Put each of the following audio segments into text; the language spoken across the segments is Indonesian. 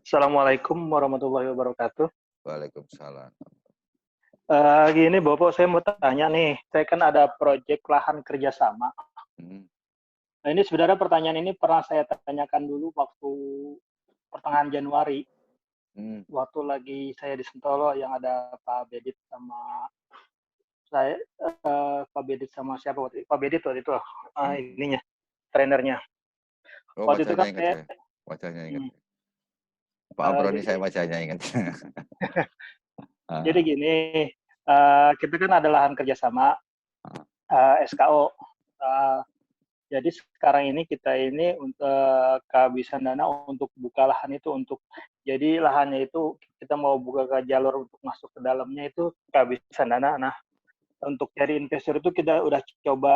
Assalamualaikum warahmatullahi wabarakatuh. Waalaikumsalam. Gini Bapak, saya mau tanya nih, saya kan ada proyek lahan kerjasama. Mhm, Nah ini sebenarnya pertanyaan ini pernah saya tanyakan dulu waktu pertengahan Januari, mmm, waktu lagi saya di Sentolo yang ada Pak Bedit sama saya, Pak Bedit sama siapa waktu itu, Pak Bedit waktu itu, mhm. ininya, trainernya. Oh, Waktu itu wajahnya kan ingat saya saya, wajahnya ingat. mmm, Pak Amroni jadi saya wajahnya ingat. jadi Heeh, gini, kita kan ada lahan kerjasama, heeh, SKO, eee Jadi sekarang ini kita ini kehabisan dana untuk buka lahan itu untuk jadi lahannya itu kita mau buka ke jalur untuk masuk ke dalamnya itu kehabisan dana. Nah, untuk cari investor itu kita udah coba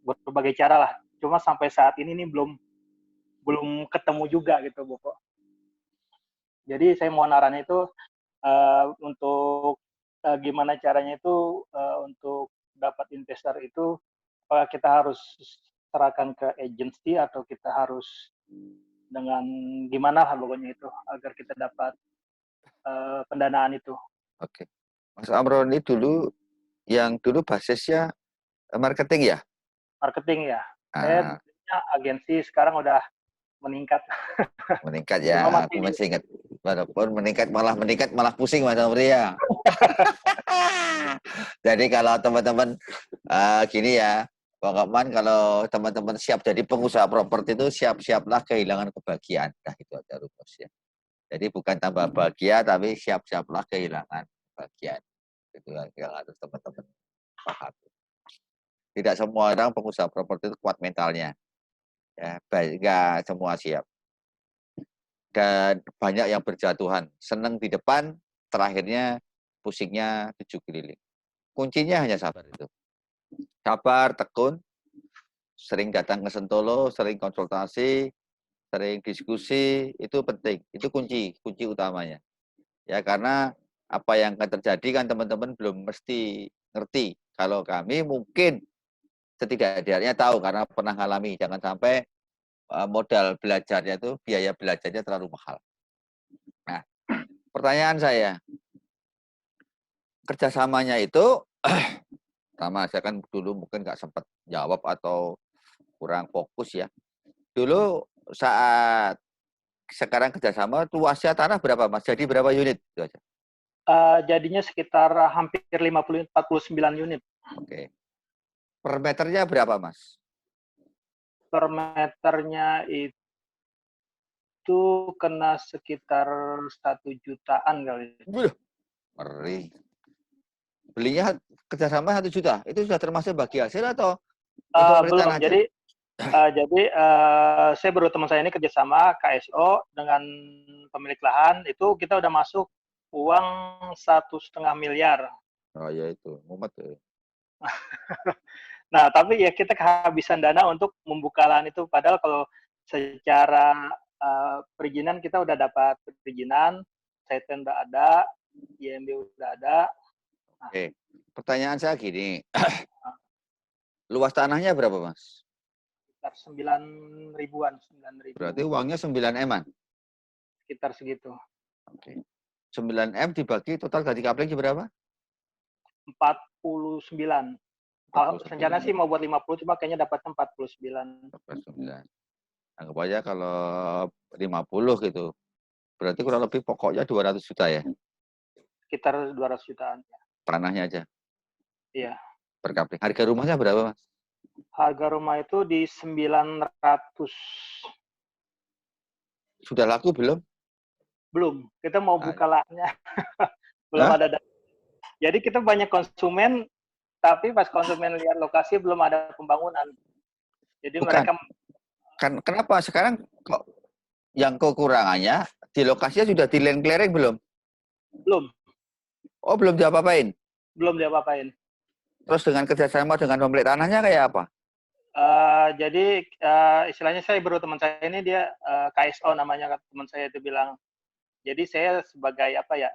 berbagai cara lah. Cuma sampai saat ini nih belum belum ketemu juga gitu, Bapak. Jadi saya mau naranin itu, untuk, gimana caranya itu, untuk dapat investor itu apakah kita harus serahkan ke agensi atau kita harus dengan gimana lah pokoknya itu agar kita dapat, pendanaan itu, oke. Mas Amroni dulu yang dulu basisnya, marketing ya? marketing ya. Saya Ah, dulunya agensi sekarang udah meningkat, meningkat cuma ya, aku masih masih ingat. Walaupun meningkat malah pusing Mas Amri ya. Jadi kalau teman-teman, gini ya, pokoknya kalau teman-teman siap jadi pengusaha properti itu siap-siaplah kehilangan kebahagiaan. Nah, itu aja rumusnya. Jadi bukan tambah bahagia, tapi siap-siaplah kehilangan bagian. Itu yang harus teman-teman pahami. Tidak semua orang pengusaha properti itu kuat mentalnya. Ya, baik, enggak semua siap. Dan banyak yang berjatuhan. Senang di depan, terakhirnya pusingnya 7 keliling. Kuncinya hanya sabar itu. Sabar, tekun, sering datang ke Sentolo, sering konsultasi, sering diskusi, itu penting. Itu kunci utamanya. Ya, karena apa yang akan terjadi kan teman-teman belum mesti ngerti. Kalau kami mungkin setidak-tidaknya tahu karena pernah ngalami. Jangan sampai modal belajarnya itu, biaya belajarnya terlalu mahal. Nah, pertanyaan saya, kerjasamanya itu, sama saya kan dulu mungkin nggak sempat jawab atau kurang fokus ya. Dulu saat sekarang kerjasama, luasnya tanah berapa Mas? Jadi berapa unit? Itu aja. jadinya sekitar hampir 49 unit. Oke. Per meternya berapa Mas? Per meternya itu kena sekitar 1 jutaan kali. Wih, ngeri. Belinya kerjasama 1 juta. Itu sudah termasuk bagi hasil atau untuk pemerintahan Belum. aja? Jadi, saya baru teman saya ini kerjasama KSO dengan pemilik lahan itu kita udah masuk uang 1,5 miliar. Oh ya itu, mumet tuh. Nah, tapi ya kita kehabisan dana untuk membuka lahan itu. Padahal kalau secara perizinan kita udah dapat perizinan, SITEN udah ada, IMB udah ada. Nah, Oke, pertanyaan saya gini, luas tanahnya berapa Mas? sekitar 9 ribuan, 9 Berarti ribu, uangnya 9 M-an? sekitar segitu. Oke. 9 M dibagi total gaji kapling berapa? 49. Rencana 49. sih mau buat 50, cuma kayaknya dapatnya 49. 49. Anggap aja kalau 50 gitu. Berarti kurang lebih pokoknya 200 juta ya? Sekitar 200 jutaan. Tanahnya aja Iya. per kapling. Harga rumahnya berapa Mas? Harga rumah itu di 900. Sudah laku belum? Belum. Kita mau Ah, buka lahannya. Belum hah? ada. Jadi kita banyak konsumen, tapi pas konsumen lihat lokasi belum ada pembangunan. Jadi Bukan. mereka Kan kenapa sekarang kok yang kekurangannya di lokasinya sudah di land clearing belum? belum, Oh, belum diapa-apain. belum diapa-apain. Terus dengan kerjasama dengan pemilik tanahnya kayak apa? Jadi istilahnya saya baru teman saya ini dia KSO namanya teman saya itu bilang. Jadi saya sebagai apa ya,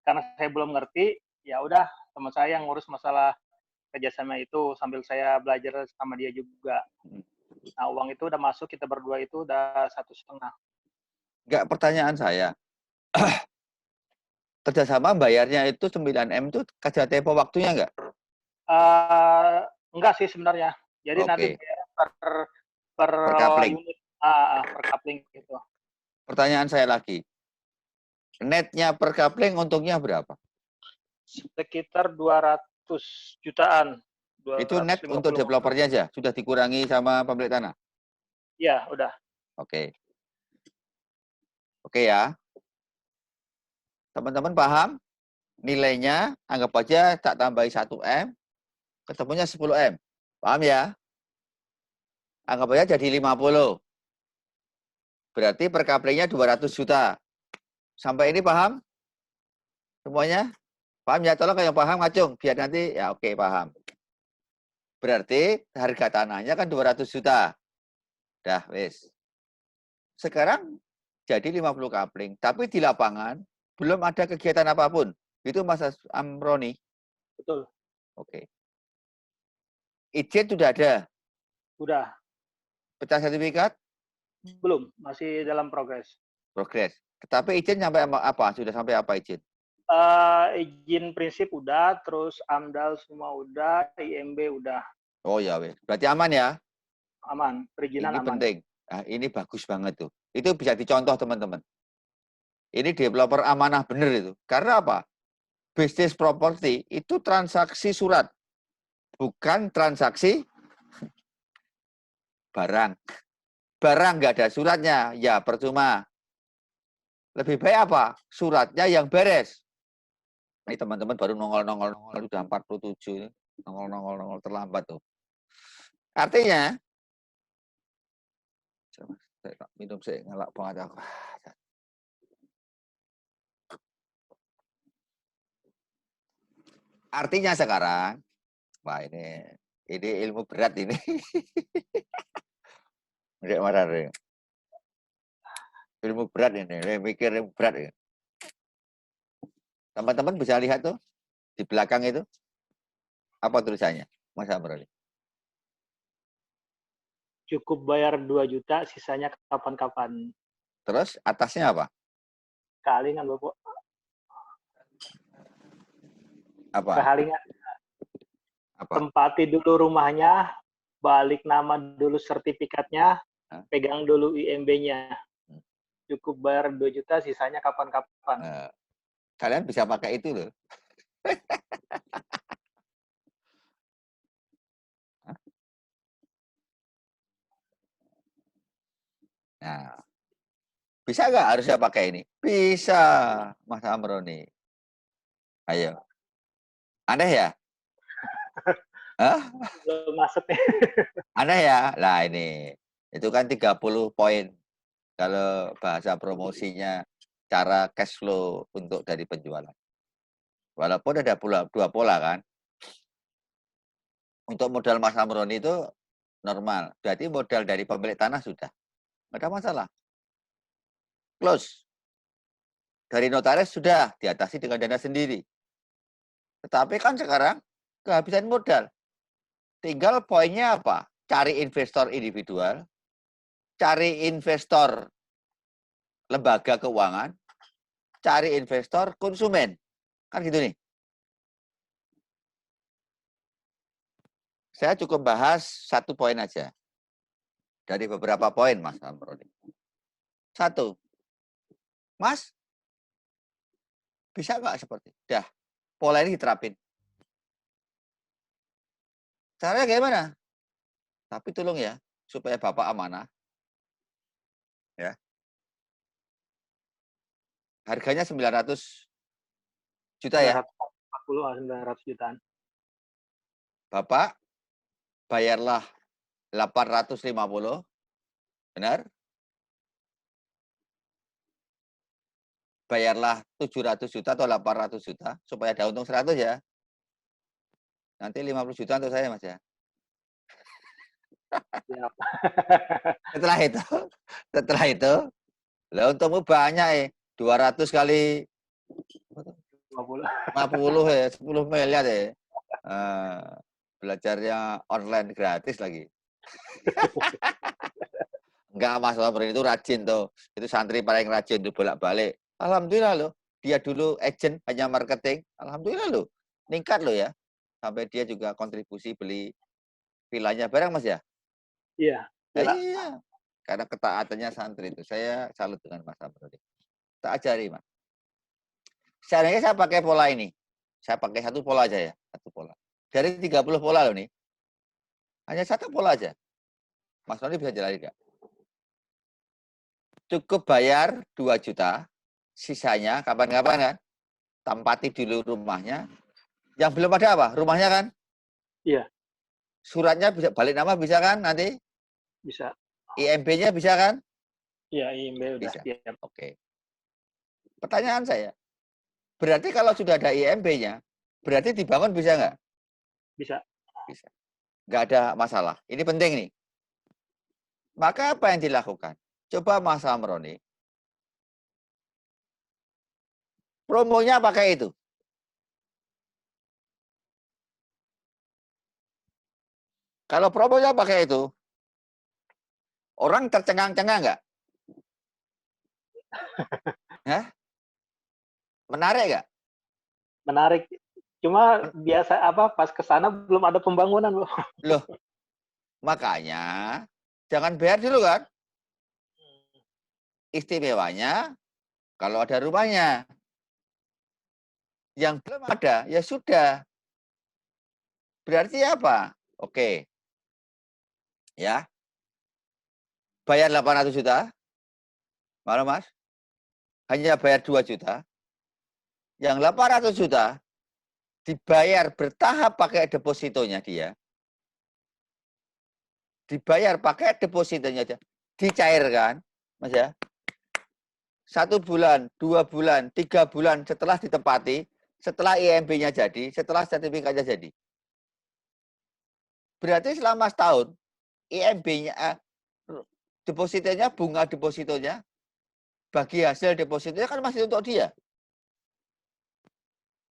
karena saya belum ngerti, ya udah teman saya yang ngurus masalah kerjasama itu sambil saya belajar sama dia juga. Nah, uang itu udah masuk, kita berdua itu udah 1,5. Enggak, pertanyaan saya. Kerjasama bayarnya itu 9M itu ada tempo waktunya enggak? Enggak sih sebenarnya. Jadi nanti Oke, bayar per per coupling. unit, per coupling gitu. Pertanyaan saya lagi. Netnya per coupling untungnya berapa? Sekitar 200 jutaan. Itu net untuk 250. developernya aja, sudah dikurangi sama pemilik tanah. Iya, udah. Oke. Oke ya. Teman-teman paham? Nilainya anggap aja tak tambahi 1M, ketemunya 10M. Paham ya? Anggap aja jadi 50. Berarti per couplingnya 200 juta. Sampai ini paham? Semuanya? Paham ya? Tolong yang paham ngacung. Biar nanti, ya oke paham. Berarti harga tanahnya kan 200 juta. Dah, wis. Sekarang jadi 50 coupling. Tapi di lapangan belum ada kegiatan apapun. Itu Mas Amroni. Betul. Oke. Izin sudah ada. Udah. Pecah sertifikat? Belum, masih dalam progres. Progres. Tapi izin sampai apa? Sudah sampai apa izin? Izin prinsip udah, terus AMDAL semua udah, IMB udah. Oh ya, wes. Berarti aman ya? Aman, perizinan Ini aman. penting. Nah, ini bagus banget tuh. Itu bisa dicontoh teman-teman. Ini developer amanah bener itu. Karena apa? Bisnis properti itu transaksi surat, bukan transaksi barang. Barang nggak ada suratnya, ya percuma. Lebih baik apa? Suratnya yang beres. Ini teman-teman baru nongol-nongol udah 47. Nongol-nongol terlambat tuh. Artinya, saya minum saya ngelak banget aku. Artinya sekarang, wah ini ilmu berat ini. Nggak marah deh. Ilmu berat ini, mikir ilmu berat ini. Teman-teman bisa lihat tuh di belakang itu apa tulisannya, Mas Amroni? Cukup bayar 2 juta, sisanya kapan-kapan. Terus atasnya apa? Kehalingan, Bapak. Apa? Kehalingan. Apa? Tempati dulu rumahnya, balik nama dulu sertifikatnya, Hah? pegang dulu IMB-nya. Cukup bayar 2 juta, sisanya kapan-kapan. Kalian bisa pakai itu loh. Nah, bisa nggak harusnya pakai ini? Bisa, Mas Amroni. Ayo. Aneh ya? Hah? Belum masuk nih. Aneh ya? Lah ini. Itu kan 30 poin. Kalau bahasa promosinya, cara cash flow untuk dari penjualan. Walaupun ada dua pola kan. Untuk modal Mas Amroni itu normal. Berarti modal dari pemilik tanah sudah. Nggak ada masalah. Close. Dari notaris sudah diatasi dengan dana sendiri. Tetapi kan sekarang kehabisan modal. Tinggal poinnya apa? Cari investor individual, cari investor lembaga keuangan, cari investor konsumen. Kan gitu nih. Saya cukup bahas satu poin aja. Dari beberapa poin, Mas Amroni. Satu, Mas, bisa nggak seperti? Dah, pola ini diterapin. Caranya gimana? Tapi tolong ya, supaya Bapak amanah. Ya. Harganya 900 juta ya. 940 atau 900 jutaan. Bapak bayarlah 850. Benar? Bayarlah 700 juta atau 800 juta supaya ada untung 100 ya. Nanti 50 juta untuk saya, Mas ya. Siap. Setelah itu, lah untungmu banyak ya. 200 kali 50. 50 ya, 10 miliar ya. Belajarnya online gratis lagi. Enggak, Mas Amroni itu rajin tuh. Itu santri paling rajin tuh bolak-balik. Alhamdulillah loh. Dia dulu agent hanya marketing. Alhamdulillah loh. Meningkat loh ya. Sampai dia juga kontribusi beli villanya bareng, Mas ya. Iya, Iya. Karena ketaatannya santri itu. Saya salut dengan Mas Amroni. Tak ajari, Mas. Seharusnya saya pakai pola ini. Saya pakai satu pola aja ya. Satu pola. Dari 30 pola loh nih. Hanya satu pola aja. Mas Roni bisa jelasin nggak? Cukup bayar 2 juta. Sisanya kapan-kapan kan. Tempati dulu rumahnya. Yang belum ada apa? Rumahnya kan? Iya. Suratnya bisa balik nama bisa kan nanti? Bisa. IMB-nya bisa kan? Iya, IMB udah Bisa. siap. Oke. Pertanyaan saya, berarti kalau sudah ada IMB-nya, berarti dibangun bisa nggak? Bisa. Bisa. Nggak ada masalah. Ini penting nih. Maka apa yang dilakukan? Coba Mas Amroni, promonya pakai itu. Kalau promonya pakai itu, orang tercengang-cengang nggak? Hah? Menarik nggak? Menarik. Cuma biasa pas ke sana belum ada pembangunan, Bu. Loh, makanya jangan bayar dulu kan? Istimewanya kalau ada rumahnya. Yang belum ada, ya sudah. Berarti apa? Oke. Ya. Bayar 800 juta. Mana, Mas? Hanya bayar 2 juta. Yang 800 juta dibayar bertahap pakai depositonya dia. Dibayar pakai depositonya dia. Dicairkan, Mas ya. 1 bulan, 2 bulan, 3 bulan setelah ditempati, setelah IMB-nya jadi, setelah sertifikatnya jadi. Berarti selama setahun, IMB-nya, depositonya, bunga depositonya, bagi hasil depositonya kan masih untuk dia.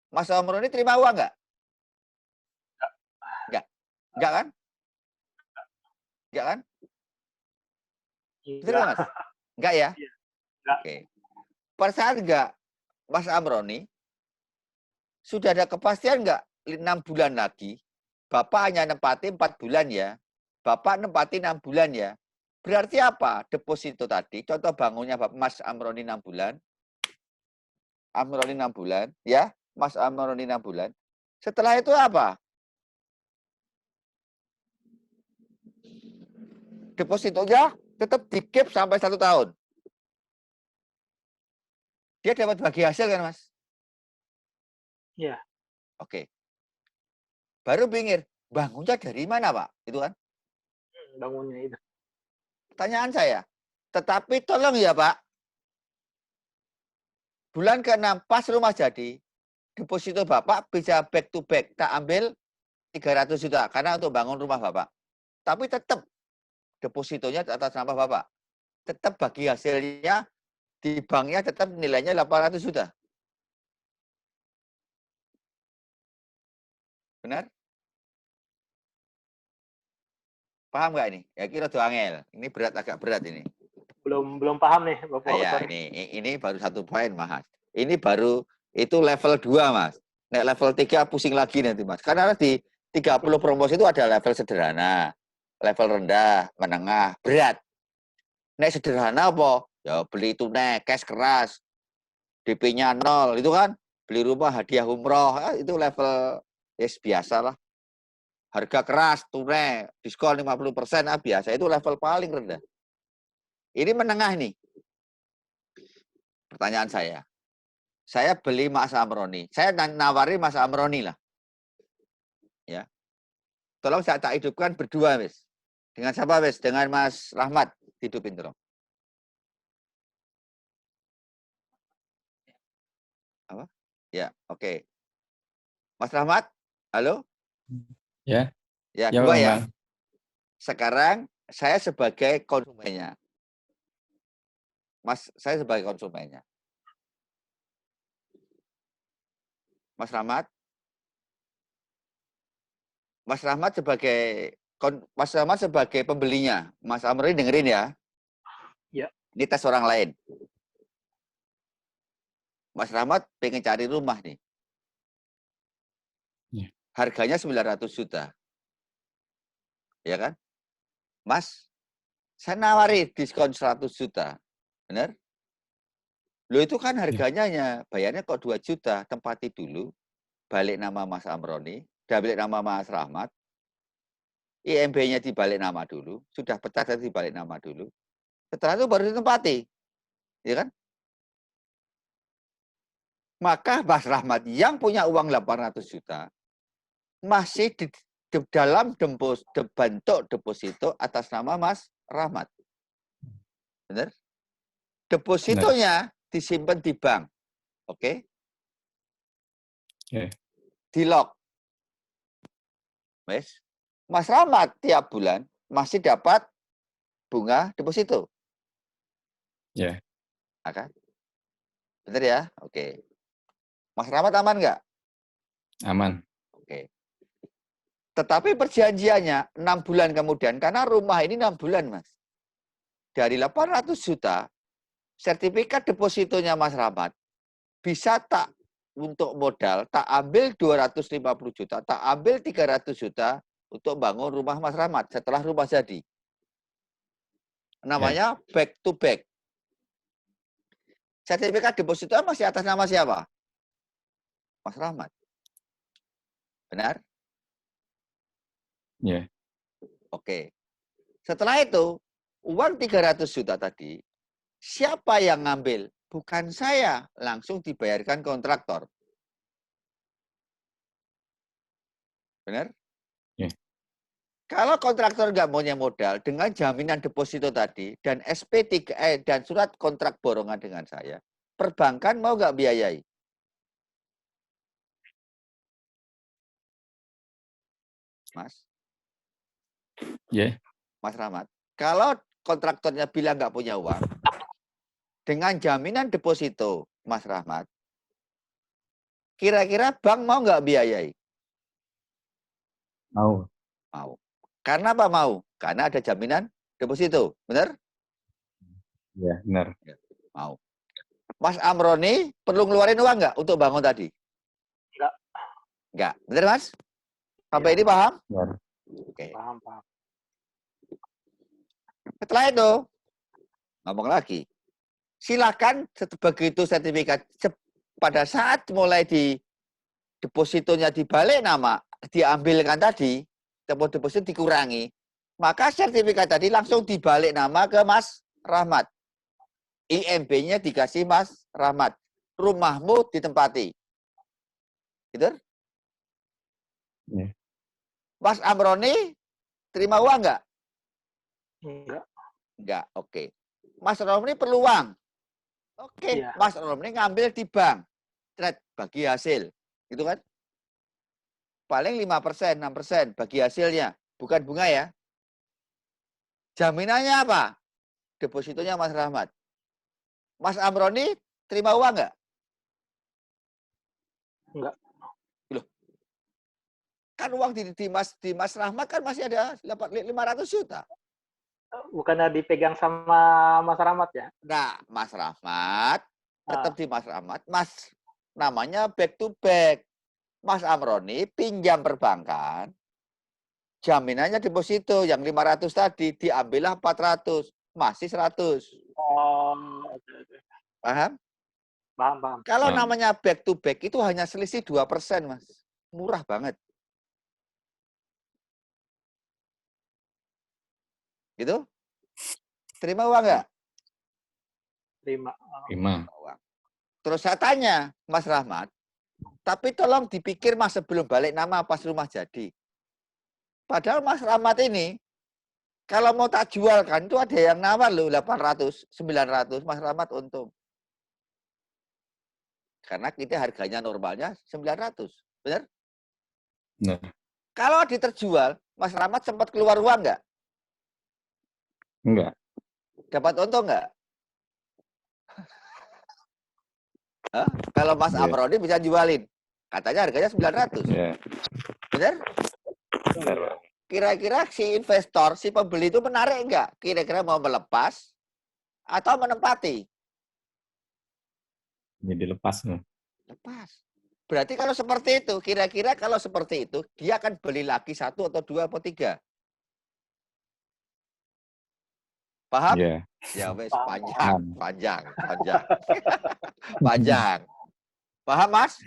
Mas Amroni terima uang nggak? Nggak. Nggak kan? Nggak kan? Betul nggak, Mas? Nggak ya? Nggak. Oke. Pada saat nggak, Mas Amroni, sudah ada kepastian nggak 6 bulan lagi, Bapak hanya nempati 4 bulan ya, Bapak nempati 6 bulan ya. Berarti apa? Deposito tadi, contoh bangunnya Bapak Mas Amroni 6 bulan, Amroni 6 bulan, ya, Mas Amroni 6 bulan. Setelah itu apa? Depositonya tetap di-keep sampai 1 tahun. Dia dapat bagi hasil kan, Mas? Iya. Oke. Baru pinggir, bangunnya dari mana, Pak? Itu kan? Bangunnya itu. Pertanyaan saya, tetapi tolong ya, Pak, bulan ke-6 pas rumah jadi, deposito Bapak bisa back to back. Tak ambil 300 juta karena untuk bangun rumah Bapak. Tapi tetap depositonya atas nama Bapak. Tetap bagi hasilnya di banknya tetap nilainya 800 juta. Benar? Paham nggak ini? Ya kira tuh angel. Ini berat, agak berat ini. Belum paham nih, Bapak. Nah, ya, ini baru 1 poin, Mas. Ini baru itu level 2, Mas. Nek level 3 pusing lagi nanti, Mas. Karena di 30 promosi itu ada level sederhana, level rendah, menengah, berat. Nek sederhana apa? Ya beli tunai, cash keras, DP-nya 0, itu kan. Beli rumah hadiah umroh, itu level biasa lah. Harga keras, tunai, diskon 50%, biasa. Itu level paling rendah. Ini menengah nih. Pertanyaan saya beli Mas Amroni. Saya nawari Mas Amroni lah. Ya. Tolong saya tak hidupkan berdua, Wis. Dengan siapa, Wis? Dengan Mas Rahmat. Hidupin tolong. Apa? Ya, oke. Mas Rahmat? Halo? Ya, Ya, ya dua Bang. ya. Sekarang saya sebagai konsumennya. Saya sebagai konsumennya. Mas Rahmat? Mas Rahmat sebagai pembelinya. Mas Amroni dengerin ya. Ya. Ini tes orang lain. Mas Rahmat pengen cari rumah nih. Ya. Harganya 900 juta. Ya kan? Mas, saya nawari diskon 100 juta. Benar? Lo itu kan harganya bayarnya kok 2 juta. Tempati dulu. Balik nama Mas Amroni. Balik nama Mas Rahmat. IMB-nya dibalik nama dulu. Sudah pecah tadi dibalik nama dulu. Setelah itu baru ditempati. Ya kan? Maka Mas Rahmat yang punya uang 800 juta masih di dalam bentuk deposito atas nama Mas Rahmat. Benar? Depositonya disimpan di bank. Oke? Oke. Di lock. Mas Rahmat tiap bulan masih dapat bunga deposito. Ya. Kan? Benar ya? Oke. Mas Rahmat aman nggak? Aman. Oke. Tetapi perjanjiannya 6 bulan kemudian, karena rumah ini 6 bulan, Mas. Dari 800 juta, sertifikat depositonya Mas Rahmat, bisa tak untuk modal, tak ambil 250 juta, tak ambil 300 juta untuk bangun rumah Mas Rahmat setelah rumah jadi. Namanya back to back. Sertifikat deposito masih atas nama siapa? Mas Rahmat. Benar? Ya. Oke. Setelah itu, uang 300 juta tadi, siapa yang ngambil? Bukan saya, langsung dibayarkan kontraktor. Benar? Ya. Kalau kontraktor nggak punya modal, dengan jaminan deposito tadi, dan SP3, dan surat kontrak borongan dengan saya, perbankan mau nggak biayai? Mas? Ya. Mas Rahmat, kalau kontraktornya bilang nggak punya uang, dengan jaminan deposito, Mas Rahmat, kira-kira bank mau nggak biayai? Mau. Mau. Karena apa mau? Karena ada jaminan deposito, benar? Ya, benar. Mau. Mas Amroni perlu ngeluarin uang nggak untuk bangun tadi? Enggak. Enggak. Benar, Mas? Sampai Ya. ini paham? Benar. Oke. Paham. Setelah itu, ngomong lagi. Silakan begitu sertifikat pada saat mulai di depositonya dibalik nama, diambilkan tadi, deposito dikurangi, maka sertifikat tadi langsung dibalik nama ke Mas Rahmat. IMB-nya dikasih Mas Rahmat. Rumahmu ditempati. Gitu? Ya. Mas Amroni terima uang nggak? Enggak. Enggak, oke. Mas Romli perlu uang. Oke, Iya. Mas Romli ngambil di bank. Trade bagi hasil. Gitu kan? Paling 5%, 6% bagi hasilnya. Bukan bunga ya. Jaminannya apa? Depositonya Mas Rahmat. Mas Amroni terima uang nggak? Enggak. Loh. Kan uang di Mas Rahmat kan masih ada 500 juta. Bukannya dipegang sama Mas Rahmat ya? Nah, Mas Rahmat tetap di Mas Rahmat. Mas namanya back to back. Mas Amroni pinjam perbankan. Jaminannya deposito yang 500 tadi diambillah 400, masih 100. Oh, oke. Paham? Paham. Kalau Paham. namanya back to back itu hanya selisih 2%, Mas. Murah banget. Gitu? Terima uang nggak? Terima. Uang. Terus saya tanya, Mas Rahmat, tapi tolong dipikir Mas sebelum balik nama pas rumah jadi. Padahal Mas Rahmat ini, kalau mau tak jual kan, itu ada yang nawar loh 800, 900, Mas Rahmat untung. Karena kita harganya normalnya 900, benar? Benar. Kalau diterjual, Mas Rahmat sempat keluar uang nggak? Enggak. Dapat untung nggak? Hah? Kalau Mas Iya. Amroni bisa jualin. Katanya harganya 900. Ya. Benar? Benar, Pak. Kira-kira si investor, si pembeli itu menarik nggak? Kira-kira mau melepas atau menempati. Jadi lepas. Lepas. Berarti kalau seperti itu, kira-kira kalau seperti itu, dia akan beli lagi 1 atau 2 atau 3. Paham? Iya. Ya wes, Paham. panjang. Panjang. Paham, Mas?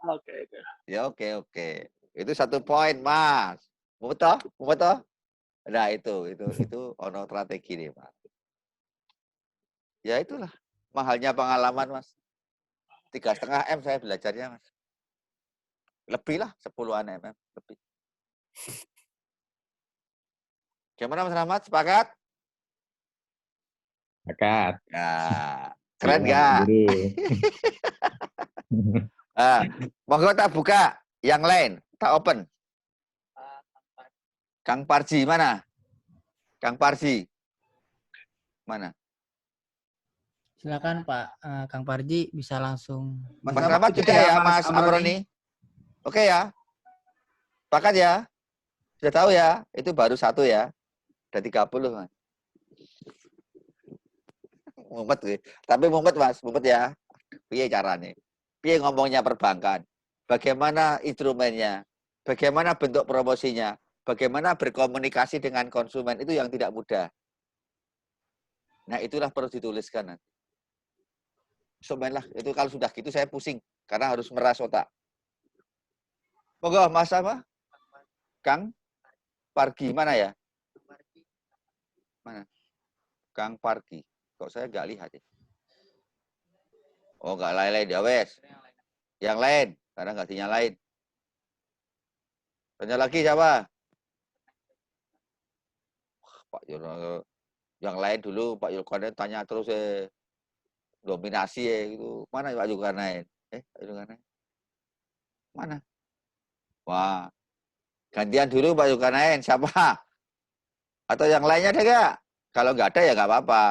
Oke. Ya, oke. Itu 1 poin, Mas. Betul? Nah, itu ono strategi nih, Mas. Ya itulah mahalnya pengalaman, Mas. 3,5 M saya belajarnya, Mas. Lebih lah, 10-an mm lebih. Gimana, Mas Rahmat? Sepakat? Sepakat. Ya, keren Iya, nggak? Guru. Monggo tak buka yang lain, tak open. Kang Parji mana? Kang Parji mana? Silakan Pak Kang Parji bisa langsung. Mas Rahmat juga ya, Mas Amroni? Oke ya? Sepakat ya? Sudah tahu ya? Itu baru 1 ya? Ada 30, Mas. Mumpet, tapi mumpet, Mas. Mumpet ya. Piye caranya? Piye ngomongnya perbankan? Bagaimana instrumennya? Bagaimana bentuk promosinya? Bagaimana berkomunikasi dengan konsumen? Itu yang tidak mudah. Nah, itulah perlu dituliskan nanti. Lah, itu kalau sudah gitu saya pusing. Karena harus meras otak. Monggo, Mas apa? Kang Pargi, mana ya? Mana? Kang Pargi. Kok saya nggak lihat ya? Oh, nggak lain-lain ya, wes. Yang lain, karena nggak dinyalain. Tanya lagi siapa? Pak Yul, yang lain dulu Pak Yulkarnain tanya terus dominasi gitu. Mana Pak Yulkarnain? Pak Yulkarnain. Mana? Wah, gantian dulu Pak Yulkarnain. Siapa? Atau yang lainnya ada nggak? Kalau nggak ada ya nggak apa-apa.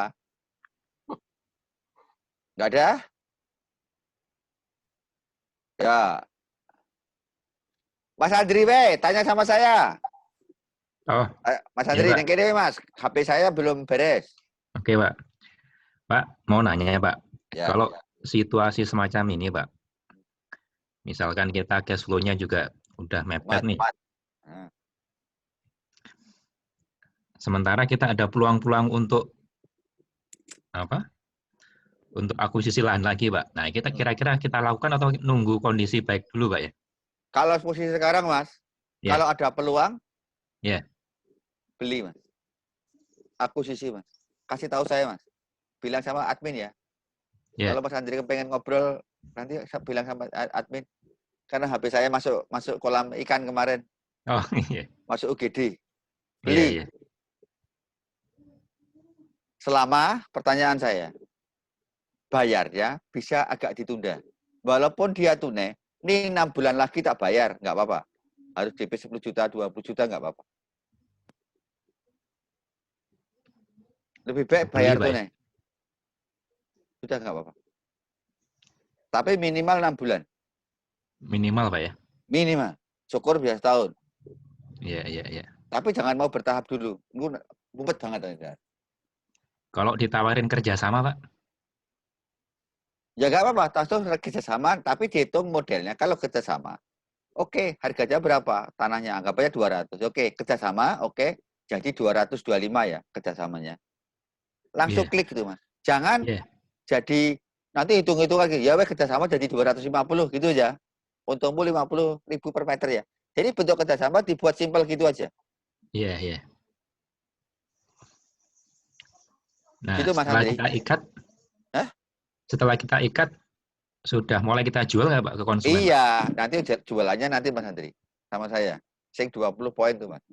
Nggak ada? Ya. Mas Andri, tanya sama saya. Oh, Mas Andri, Pak. yang kiri Mas, HP saya belum beres. Oke, Pak. Pak, mau nanya ya, Pak. Ya. Kalau situasi semacam ini, Pak, misalkan kita cash flow-nya juga udah mepet nih. Sementara kita ada peluang-peluang untuk apa? Untuk akuisisi lahan lagi, Pak. Nah, kita kira-kira kita lakukan atau nunggu kondisi baik dulu, Pak ya? Kalau posisi sekarang, Mas, Ya. kalau ada peluang, Ya. beli, Mas. Akuisisi, Mas. Kasih tahu saya, Mas. Bilang sama admin ya. Ya. Kalau Mas Andri pengen ngobrol, nanti saya bilang sama admin. Karena HP saya masuk kolam ikan kemarin. Oh, iya. Masuk UGD. Beli. Iya. Selama pertanyaan saya, bayarnya bisa agak ditunda. Walaupun dia tunai, ini 6 bulan lagi tak bayar, nggak apa-apa. Harus DP 10 juta, 20 juta, nggak apa-apa. Lebih baik bayar tunai. Sudah nggak apa-apa. Tapi minimal 6 bulan. Minimal, Pak ya? Minimal. Syukur biasa tahun. Iya. Tapi jangan mau bertahap dulu. Mumpet banget. Kalau ditawarin kerjasama, Pak? Ya nggak apa-apa. Tahu kerjasama, tapi dihitung modelnya. Kalau kerjasama, oke, harganya berapa? Tanahnya anggap aja 200. Oke, kerjasama, oke. Jadi 225 ya kerjasamanya. Langsung klik gitu, Mas. Jangan jadi nanti hitung-hitung lagi. Ya weh, kerjasama jadi 250 gitu aja. Untungmu 50.000 per meter ya. Jadi bentuk kerjasama dibuat simpel gitu aja. Iya. Nah, gitu, Mas setelah Andri. kita ikat, setelah kita ikat, sudah mulai kita jual nggak Pak ke konsumen? Iya, nanti jualannya nanti Mas Andri sama saya. Sing 20 poin tuh, Mas.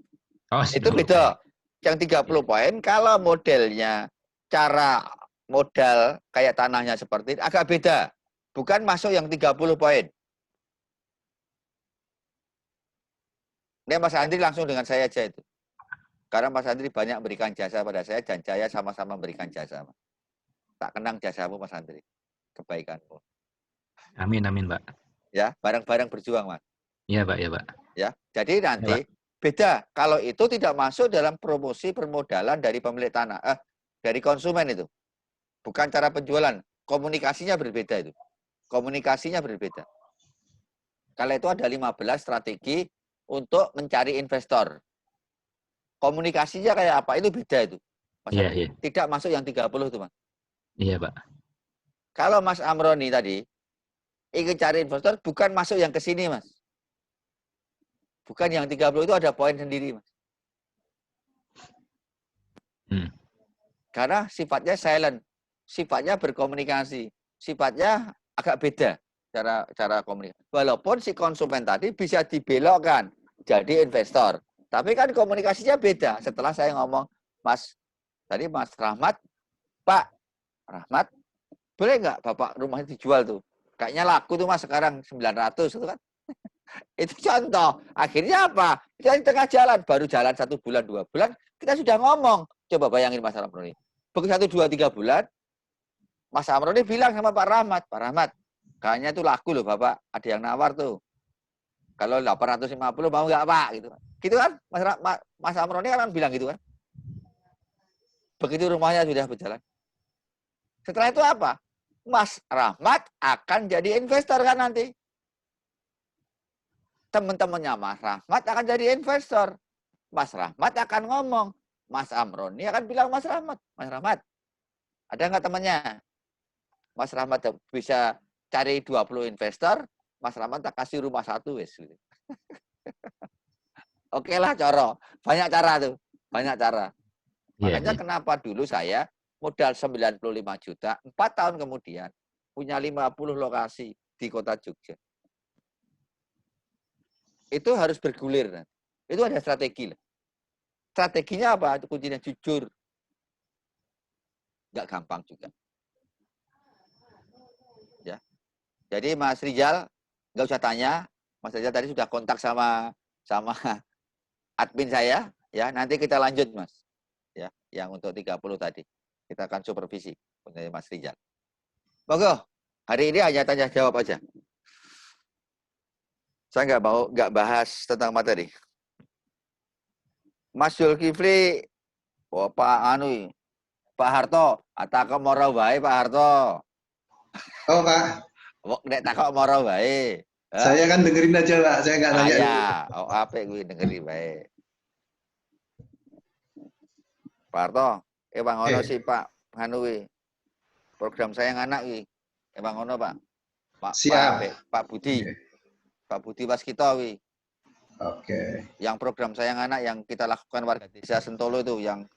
Oh, itu beda. Yang 30 poin kalau modelnya cara modal kayak tanahnya seperti ini agak beda. Bukan masuk yang 30 poin. Ini Mas Andri langsung dengan saya aja itu. Karena Mas Andri banyak berikan jasa pada saya dan saya sama-sama berikan jasa. Tak kenang jasamu Mas Andri. Kebaikanmu. Amin, Pak. Ya, bareng-bareng berjuang, Mas. Iya, Pak. Ya, jadi nanti beda. Kalau itu tidak masuk dalam promosi permodalan dari pemilik tanah. dari konsumen itu. Bukan cara penjualan. Komunikasinya berbeda itu. Komunikasinya berbeda. Kalau itu ada 15 strategi untuk mencari investor. Komunikasinya kayak apa? Itu beda itu. Mas Iya, Amroni. iya. Tidak masuk yang 30 itu, Mas. Iya, Pak. Kalau Mas Amroni tadi ingin cari investor, bukan masuk yang ke sini, Mas. Bukan yang 30 itu ada poin sendiri, Mas. Karena sifatnya silent, sifatnya berkomunikasi, sifatnya agak beda cara komunikasi. Walaupun si konsumen tadi bisa dibelokkan jadi investor, tapi kan komunikasinya beda. Setelah saya ngomong, Mas Rahmat, Pak Rahmat, boleh nggak Bapak rumahnya dijual tuh? Kayaknya laku tuh Mas sekarang 900 itu kan. Itu contoh. Akhirnya apa? Kita di tengah jalan, baru jalan 1 bulan, 2 bulan, kita sudah ngomong. Coba bayangin Mas Amroni. Begitu 1, 2, 3 bulan, Mas Amroni bilang sama Pak Rahmat, kayaknya itu laku loh Bapak, ada yang nawar tuh. Kalau 850 mau nggak Pak? Gitu kan? Mas Amroni kan bilang gitu kan. Begitu rumahnya sudah berjalan. Setelah itu apa? Mas Rahmat akan jadi investor kan nanti. Teman-temannya Mas Rahmat akan jadi investor. Mas Rahmat akan ngomong. Mas Amroni akan bilang Mas Rahmat, ada nggak temannya? Mas Rahmat bisa cari 20 investor, Mas Rahmat tak kasih rumah 1 wes. Oke lah Coro, banyak cara tuh, banyak cara. Makanya kenapa dulu saya modal 95 juta, 4 tahun kemudian punya 50 lokasi di kota Jogja. Itu harus bergulir. Itu ada strategi lah. Strateginya apa? Itu kuncinya jujur. Nggak gampang juga. Ya. Jadi Mas Rizal, nggak usah tanya. Mas Rizal tadi sudah kontak sama admin saya. Ya, nanti kita lanjut Mas. Ya, yang untuk 30 tadi. Kita akan supervisi untuk Mas Rizal. Monggo, hari ini hanya tanya jawab aja. Saya nggak bahas tentang materi. Mas Zulkifli, Pak Harto, takok moro wae Pak Harto. Oh Pak. Nek takok moro wae. Saya kan dengerin aja Pak, saya nggak nanya. Ya, apik kuwi dengeri wae. Pak Harto, emang ono sih Pak nganu kuwi. Program Sayang Anak kuwi. Emang ono Pak. Siap. Pak Budi. Pak Budi Waskito kuwi. Oke. Yang program Sayang Anak yang kita lakukan warga desa Sentolo itu yang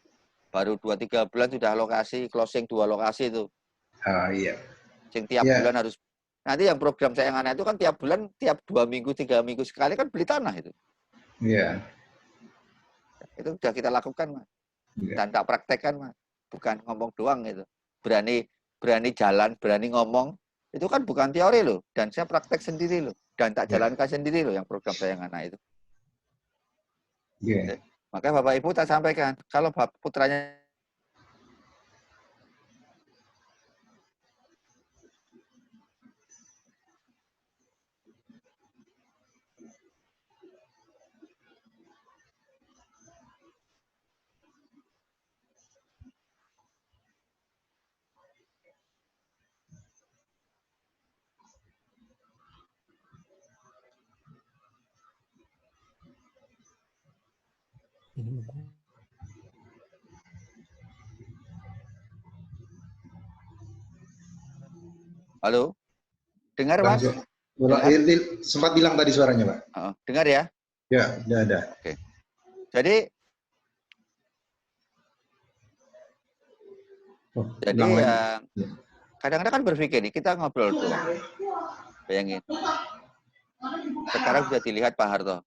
baru 2-3 bulan sudah lokasi, closing 2 lokasi itu. Oh iya. Yang tiap bulan harus, nanti yang program Sayang Anak itu kan tiap bulan, tiap 2 minggu, 3 minggu sekali kan beli tanah itu. Iya. Itu sudah kita lakukan Mas. Yeah. Dan tak praktekkan Mas. Bukan ngomong doang itu. Berani jalan, berani ngomong. Itu kan bukan teori loh. Dan saya praktek sendiri loh. Dan tak jalankan sendiri loh yang program Sayang Anak itu. Yeah. Maka Bapak Ibu tak sampaikan, kalau Bapak putranya Halo? Dengar, Mas? Sempat hilang tadi suaranya, Pak. Dengar ya? Ya, udah ada. Oke. Jadi ya kadang-kadang kan berpikir nih, kita ngobrol tuh. Bayangin. Sekarang sudah dilihat Pak Harto.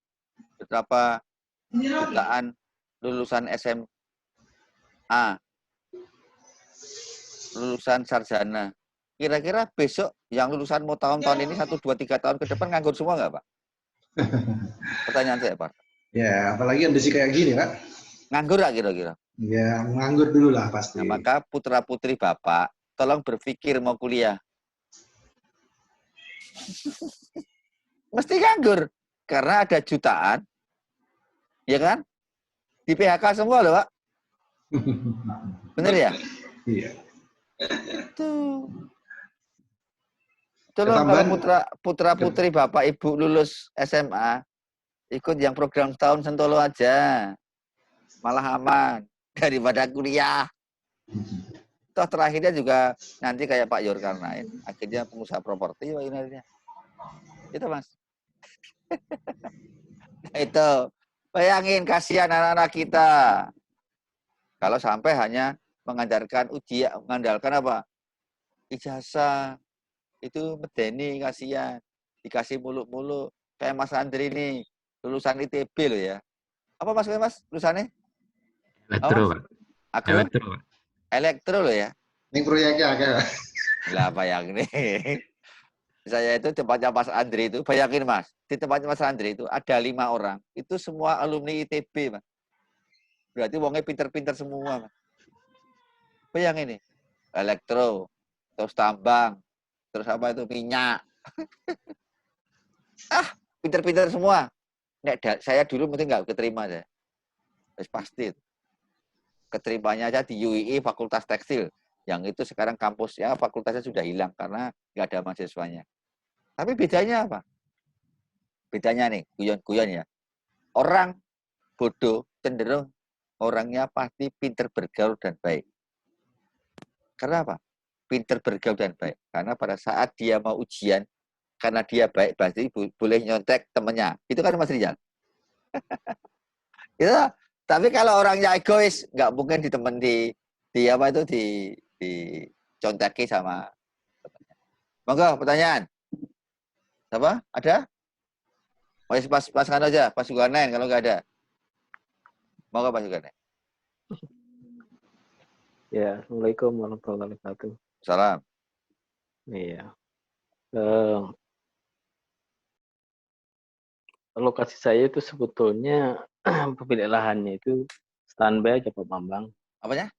Betapa jutaan lulusan SMA, lulusan sarjana. Kira-kira besok yang lulusan mau tahun ini 1, 2, 3 tahun ke depan nganggur semua nggak Pak? Pertanyaan saya Pak. Ya, apalagi kondisi kayak gini Pak. Nganggur nggak kira-kira? Ya, nganggur dulu lah pasti. Nah, maka putra-putri Bapak, tolong berpikir mau kuliah. Mesti nganggur. Karena ada jutaan, ya kan? Di PHK semua loh Pak. Bener ya? Iya. Tuh. Tolong kalau Ketambahan, putra-putri Bapak Ibu lulus SMA, ikut yang program setahun Sentolo aja. Malah aman daripada kuliah. Toh terakhirnya juga nanti kayak Pak Yorkarnain, akhirnya pengusaha properti Pak Yunarnya. Itu Mas. Itu. Bayangin kasihan anak-anak kita. Kalau sampai hanya mengandalkan ujian, mengandalkan apa? Ijazah. Itu medeni kasihan. Dikasih muluk-muluk. Kayak Mas Andri ini, lulusan ITB loh ya. Apa Mas lulusannya? Elektro, Mas? Pak. Aku Elektro, Pak. elektro loh ya. ini proyeknya agak. Lah bayangin nih. Saya itu tempatnya Mas Andri itu, bayangin Mas, di tempatnya Mas Andri itu ada 5 orang, itu semua alumni ITB Mas. Berarti wongnya pinter-pinter semua Mas. Bayangin nih, elektro, terus tambang, terus apa itu minyak. Pinter-pinter semua. Nek, saya dulu mungkin nggak keterima saya. Pasti. Keterimanya aja di UII Fakultas Tekstil. Yang itu sekarang kampusnya, fakultasnya sudah hilang karena nggak ada mahasiswanya. Tapi bedanya apa? Bedanya nih, guyon-guyon ya. Orang bodoh cenderung orangnya pasti pinter bergaul dan baik. Karena apa? Pinter bergaul dan baik. Karena pada saat dia mau ujian, karena dia baik, pasti boleh nyontek temennya. Itu kan Mas Rizal. Itu. Tapi kalau orangnya egois, nggak mungkin ditemen di apa itu di conteki sama temennya. Monggo pertanyaan. Apa? Ada? Pas kan aja, Pak Sugarnen kalau nggak ada. Monggo Pak Sugarnen. Ya, Assalamualaikum warahmatullahi wabarakatuh. Salam. Iya. Lokasi saya itu sebetulnya pemilik lahannya itu standby aja Pak Bambang. Apanya?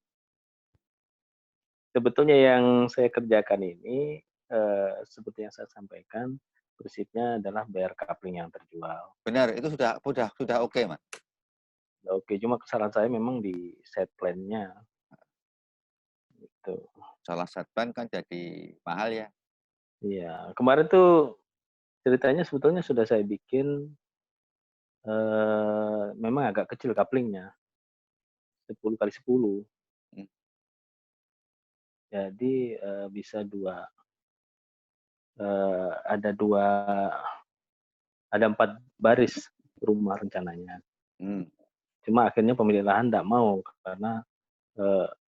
Sebetulnya yang saya kerjakan ini seperti yang saya sampaikan, prinsipnya adalah bayar kapling yang terjual. Benar, itu sudah oke, Mas. Oke, cuma kesalahan saya memang di set plan-nya. Gitu. Salah set plan kan jadi mahal ya. Iya, kemarin tuh ceritanya sebetulnya sudah saya bikin memang agak kecil kaplingnya. 10x10. Jadi bisa ada 4 baris rumah rencananya. Cuma akhirnya pemilik lahan tidak mau karena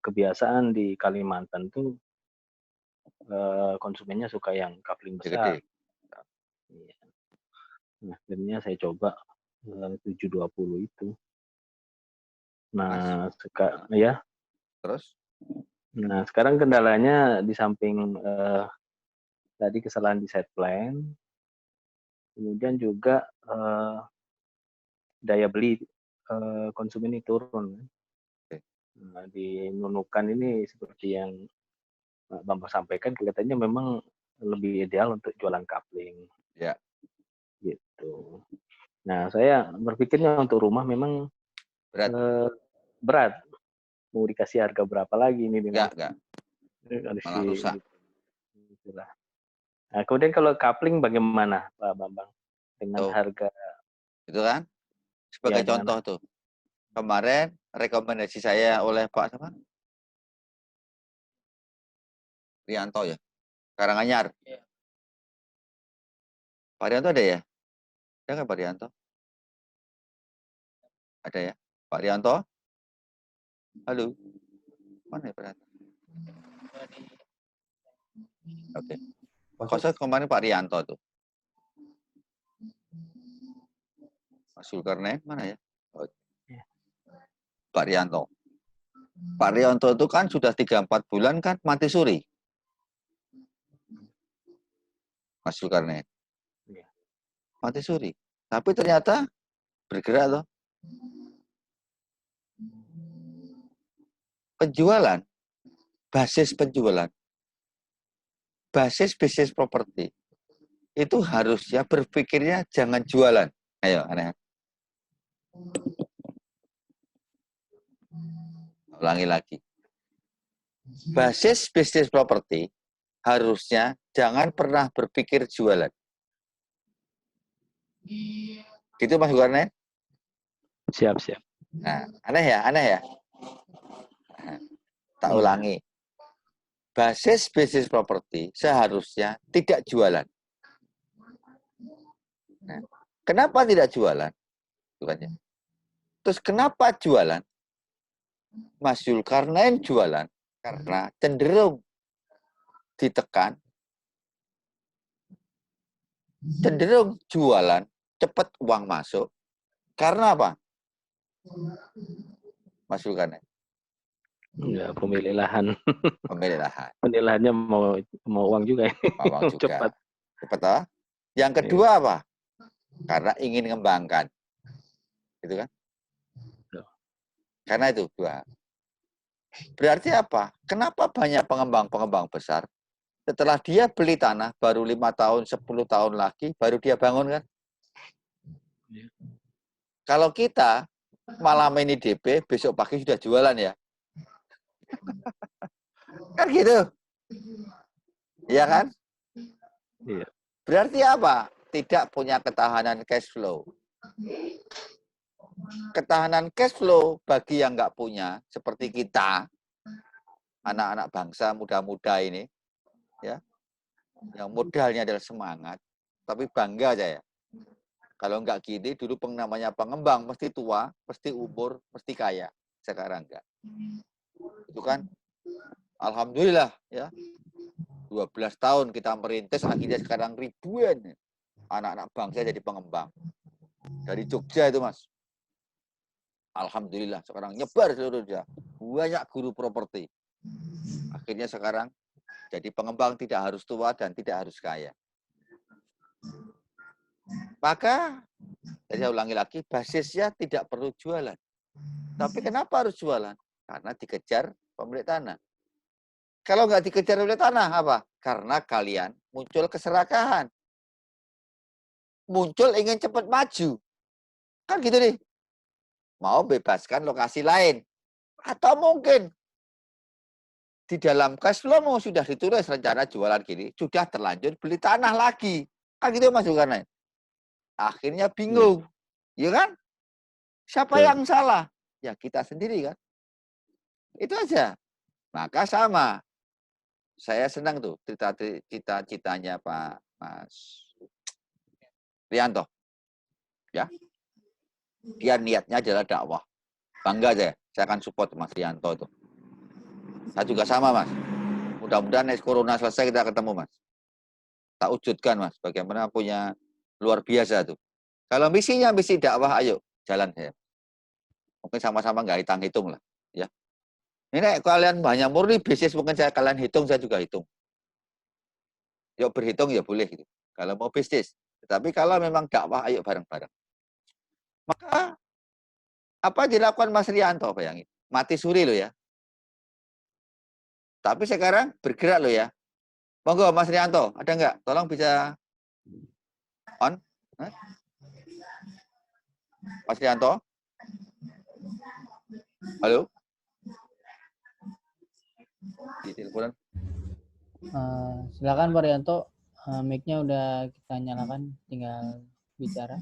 kebiasaan di Kalimantan tuh konsumennya suka yang kapling besar. Iya. Nah, akhirnya saya coba 720 itu. Nah, ya. Terus? Nah, sekarang kendalanya di samping tadi kesalahan di set plan, kemudian juga daya beli konsumen ini turun. Nah, di Nunukan ini seperti yang Pak Bambang sampaikan, kelihatannya memang lebih ideal untuk jualan kapling. Ya. Gitu. Nah, saya berpikirnya untuk rumah memang berat. Mau dikasih harga berapa lagi ini? Enggak. Malah rusak. Itulah. Nah, kemudian kalau kapling bagaimana, Pak Bambang? Dengan harga itu kan? Sebagai contoh tuh. Kemarin rekomendasi saya oleh Pak siapa? Rianto ya. Karanganyar. Ya. Pak Rianto ada ya? Ada nggak Pak Rianto? Ada ya? Pak Rianto? Halo? Mana ya Pak Rianto? Oke. Kosong kemarin Pak Rianto tuh. Mas Zulkarnain mana ya? Oh. Pak Rianto. Pak Rianto itu kan sudah 3-4 bulan kan mati suri. Mas Zulkarnain. Mati suri. Tapi ternyata bergerak loh. Penjualan, basis penjualan, basis bisnis properti, itu harusnya berpikirnya jangan jualan. Ayo, aneh. Ulangi lagi. basis bisnis properti harusnya jangan pernah berpikir jualan. Gitu Mas Zulkarnain? Siap. Nah, aneh ya? Nah, tak ulangi. Basis bisnis properti seharusnya tidak jualan. Nah, kenapa tidak jualan? Bukannya. Terus kenapa jualan? Mas Zulkarnain jualan karena cenderung ditekan, cenderung jualan, cepat uang masuk. Karena apa? Mas Zulkarnain? Ya, pemilik lahan. Pemilik lahan. Pemilik lahannya mau uang juga. Uang juga. Cepat. Cepat. Yang kedua apa? Karena ingin mengembangkan. Gitu kan? Karena itu dua. Berarti apa? Kenapa banyak pengembang-pengembang besar setelah dia beli tanah baru 5 tahun, 10 tahun lagi baru dia bangun kan? Kalau kita malam ini DP, besok pagi sudah jualan ya. Kan gitu. Iya kan? Iya. Berarti apa? Tidak punya ketahanan cash flow. Ketahanan cash flow bagi yang nggak punya, seperti kita, anak-anak bangsa muda-muda ini, ya, yang modalnya adalah semangat, tapi bangga aja ya. Kalau nggak gini, dulu namanya pengembang, mesti tua, mesti umur, mesti kaya. Sekarang enggak. Itu kan, alhamdulillah ya. 12 tahun kita merintis, akhirnya sekarang ribuan anak-anak bangsa jadi pengembang. Dari Jogja itu Mas. Alhamdulillah sekarang nyebar seluruh Indonesia. Banyak guru properti. Akhirnya sekarang jadi pengembang tidak harus tua dan tidak harus kaya. Maka, saya ulangi lagi, basisnya tidak perlu jualan. Tapi kenapa harus jualan? Karena dikejar pemilik tanah. Kalau nggak dikejar oleh tanah, apa? Karena kalian muncul keserakahan. Muncul ingin cepat maju. Kan gitu nih. Mau bebaskan lokasi lain. Atau mungkin di dalam cash flow sudah ditulis rencana jualan gini, sudah terlanjur beli tanah lagi. Kan gitu Mas Zulkarnain. Akhirnya bingung. Ya kan? Siapa yang salah? Ya kita sendiri kan. Itu aja. Maka sama. Saya senang tuh cita-citanya Pak Mas Rianto. Ya. Dia niatnya adalah dakwah. Bangga saya akan support Mas Rianto itu. Saya juga sama Mas. Mudah-mudahan corona selesai kita ketemu Mas. Tak wujudkan Mas, bagaimana punya luar biasa tuh. Kalau misinya misi dakwah, ayo jalan saya. Mungkin sama-sama nggak hitung-hitung lah, ya. Ini kalian banyak murni bisnis, mungkin kalian hitung, saya juga hitung. Yuk berhitung ya boleh gitu. Kalau mau bisnis, tetapi kalau memang dakwah, ayo bareng-bareng. Maka apa dilakukan Mas Rianto, bayangin, mati suri loh ya. Tapi sekarang bergerak loh ya. Monggo Mas Rianto, ada nggak? Tolong bisa on. Mas Rianto? Halo? Di teleponan. Silakan Pak Rianto, mic-nya udah kita nyalakan, tinggal bicara.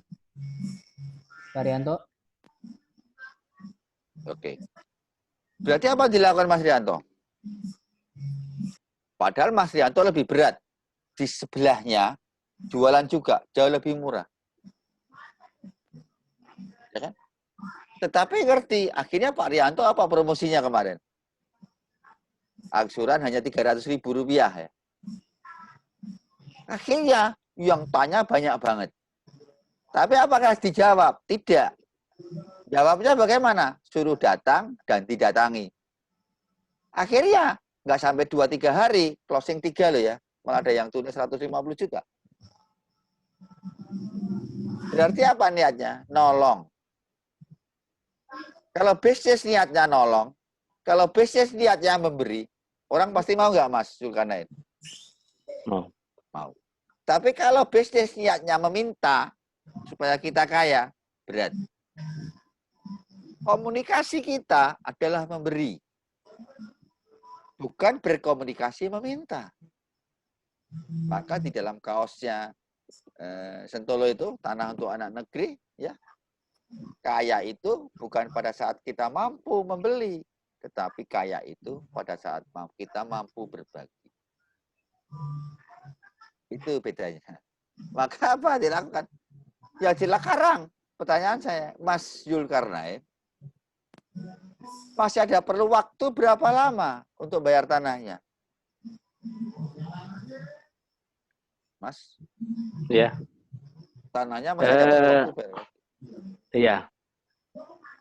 Pak Rianto. Oke. Berarti apa dilakukan Mas Rianto? Padahal Mas Rianto lebih berat. Di sebelahnya jualan juga jauh lebih murah. Ya kan? Tetapi ngerti, akhirnya Pak Rianto apa promosinya kemarin? Angsuran hanya Rp300.000 ya. Akhirnya yang tanya banyak banget. Tapi apakah dijawab? Tidak. Jawabnya bagaimana? Suruh datang dan didatangi. Akhirnya nggak sampai 2-3 hari, closing 3 loh ya. Malah ada yang tulis 150 juta. Berarti apa niatnya? Nolong. Kalau bisnis niatnya nolong, kalau bisnis niatnya memberi, orang pasti mau nggak Mas Zulkarnain? Mau. Tapi kalau bisnis niatnya meminta supaya kita kaya, berat. Komunikasi kita adalah memberi. bukan berkomunikasi meminta. Maka di dalam kaosnya Sentolo itu, Tanah untuk Anak Negeri, ya, kaya itu bukan pada saat kita mampu membeli, tetapi kaya itu pada saat kita mampu berbagi. Itu bedanya. Maka apa dilakukan? Ya dilarang. Pertanyaan saya, Mas Zulkarnain, masih ada perlu waktu berapa lama untuk bayar tanahnya? Mas? Ya. Tanahnya masih ada perlu waktu berapa? Iya.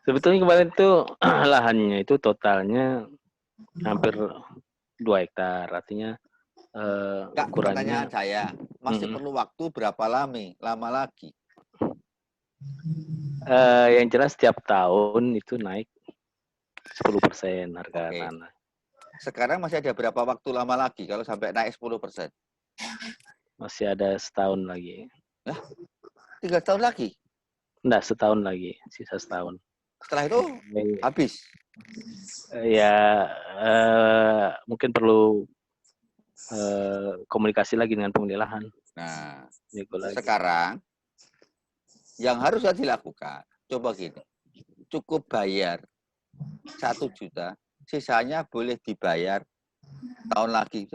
Sebetulnya kemarin itu lahannya itu totalnya hampir 2 hektar. Artinya Enggak, ukurannya pertanyaan saya, masih perlu waktu berapa lama lagi? Yang jelas setiap tahun itu naik 10% harga tanah. Sekarang masih ada berapa waktu lama lagi kalau sampai naik 10%? Masih ada setahun lagi. Nah, 3 tahun lagi? Enggak, setahun lagi. Sisa setahun. Setelah itu habis? Mungkin perlu komunikasi lagi dengan pemilik lahan. Nah, sekarang yang harusnya dilakukan, coba gini, cukup bayar 1 juta, sisanya boleh dibayar tahun lagi.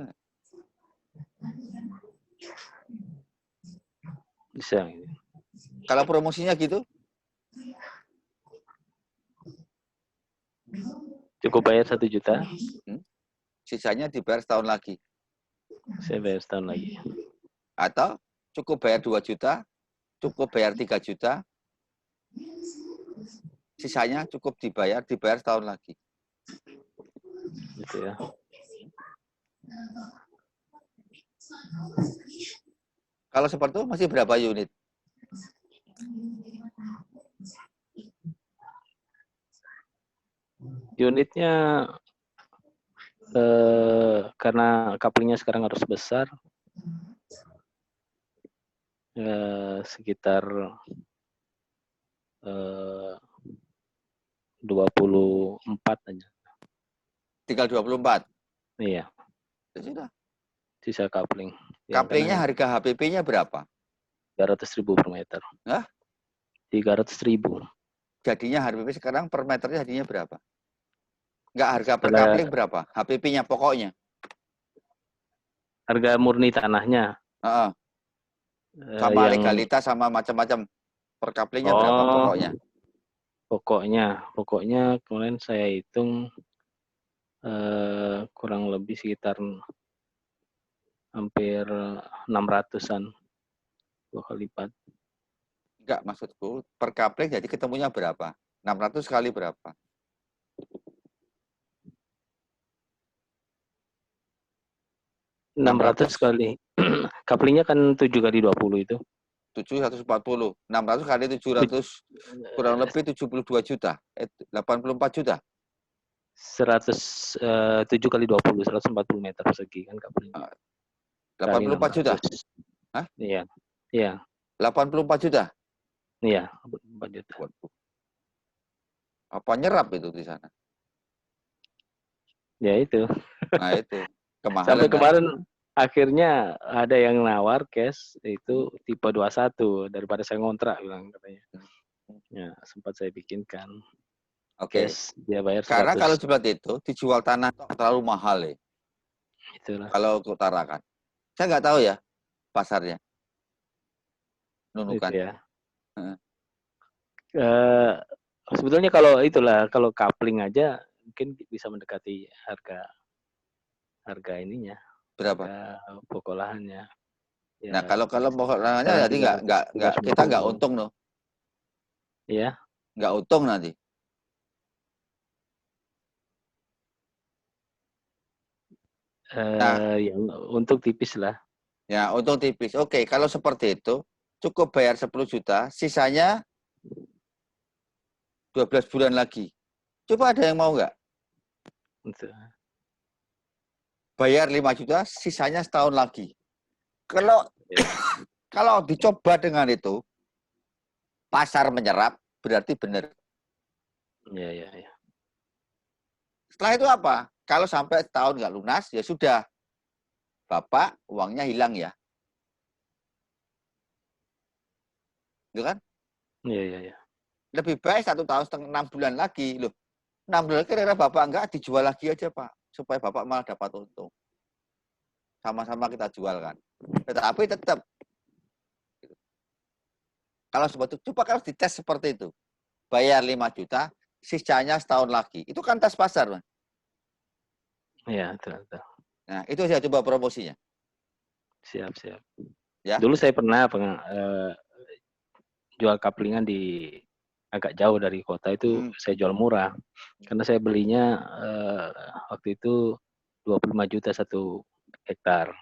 Bisa. Kalau promosinya gitu? Cukup bayar 1 juta. Sisanya dibayar setahun lagi. Saya bayar setahun lagi. Atau cukup bayar 2 juta, cukup bayar 3 juta, sisanya cukup dibayar setahun lagi. Gitu ya. Kalau seperti itu masih berapa unit? Unitnya karena couplingnya sekarang harus besar, sekitar 24 aja. Tinggal 24? Iya. Sudah. Sisa coupling. Couplingnya harga HPP-nya berapa? 300.000 per meter. Hah? 300.000. Jadinya HPP sekarang per meternya jadinya berapa? Enggak, harga per coupling berapa? HPP-nya pokoknya. Harga murni tanahnya. Sama legalitas sama macam-macam. Per couplingnya berapa pokoknya? Pokoknya kemarin saya hitung kurang lebih sekitar hampir 600-an. 2 kali lipat. Enggak, maksudku per coupling jadi ketemunya berapa? 600 kali berapa? 600 kali. Couplingnya kan 7 kali 20 itu. 740. 600 kali 700 kurang lebih 72 juta. 84 juta. 7 kali 20, 140 meter persegi kan coupling. 84 juta? Hah? Iya. Iya. 84 juta? Iya, 84 juta. Apa nyerap itu di sana? Ya itu. Nah itu. Kemahalan. Sampai kemarin akhirnya ada yang nawar cash itu tipe 21 daripada saya ngontrak bilang katanya. Ya, sempat saya bikinkan. Oke. Dia bayar 100. Karena kalau seperti itu dijual tanah terlalu mahal ya. Itulah. Kalau utarakan. Saya nggak tahu ya pasarnya. Nunukan. Itu ya. Sebetulnya kalau coupling aja mungkin bisa mendekati harga ininya. Berapa? Pokok lahannya. Ya, nah kalau pokok lahannya jadi kita nggak untung loh. Iya. Nggak untung nanti. Ya, untung tipis lah. Ya, untung tipis. Oke, kalau seperti itu cukup bayar 10 juta, sisanya 12 bulan lagi. Coba ada yang mau nggak? Betul. Bayar 5 juta, sisanya setahun lagi. Kalau dicoba dengan itu, pasar menyerap, berarti benar. Ya. Setelah itu apa? Kalau sampai setahun nggak lunas, ya sudah. Bapak uangnya hilang ya. Gitu kan? Iya. Lebih baik 1 tahun setengah 6 bulan lagi. Loh, 6 bulan kira-kira Bapak enggak dijual lagi aja, Pak. Supaya Bapak malah dapat untung. Sama-sama kita jual kan. Tetapi tetap. Kalau seperti itu, coba kalau dites seperti itu. Bayar 5 juta, sisanya setahun lagi. Itu kan tes pasar, Mas. Iya, betul. Nah, itu saya coba promosinya. Siap. Ya. Dulu saya pernah jual kaplingan di agak jauh dari kota itu saya jual murah. Karena saya belinya waktu itu 25 juta 1 hektar.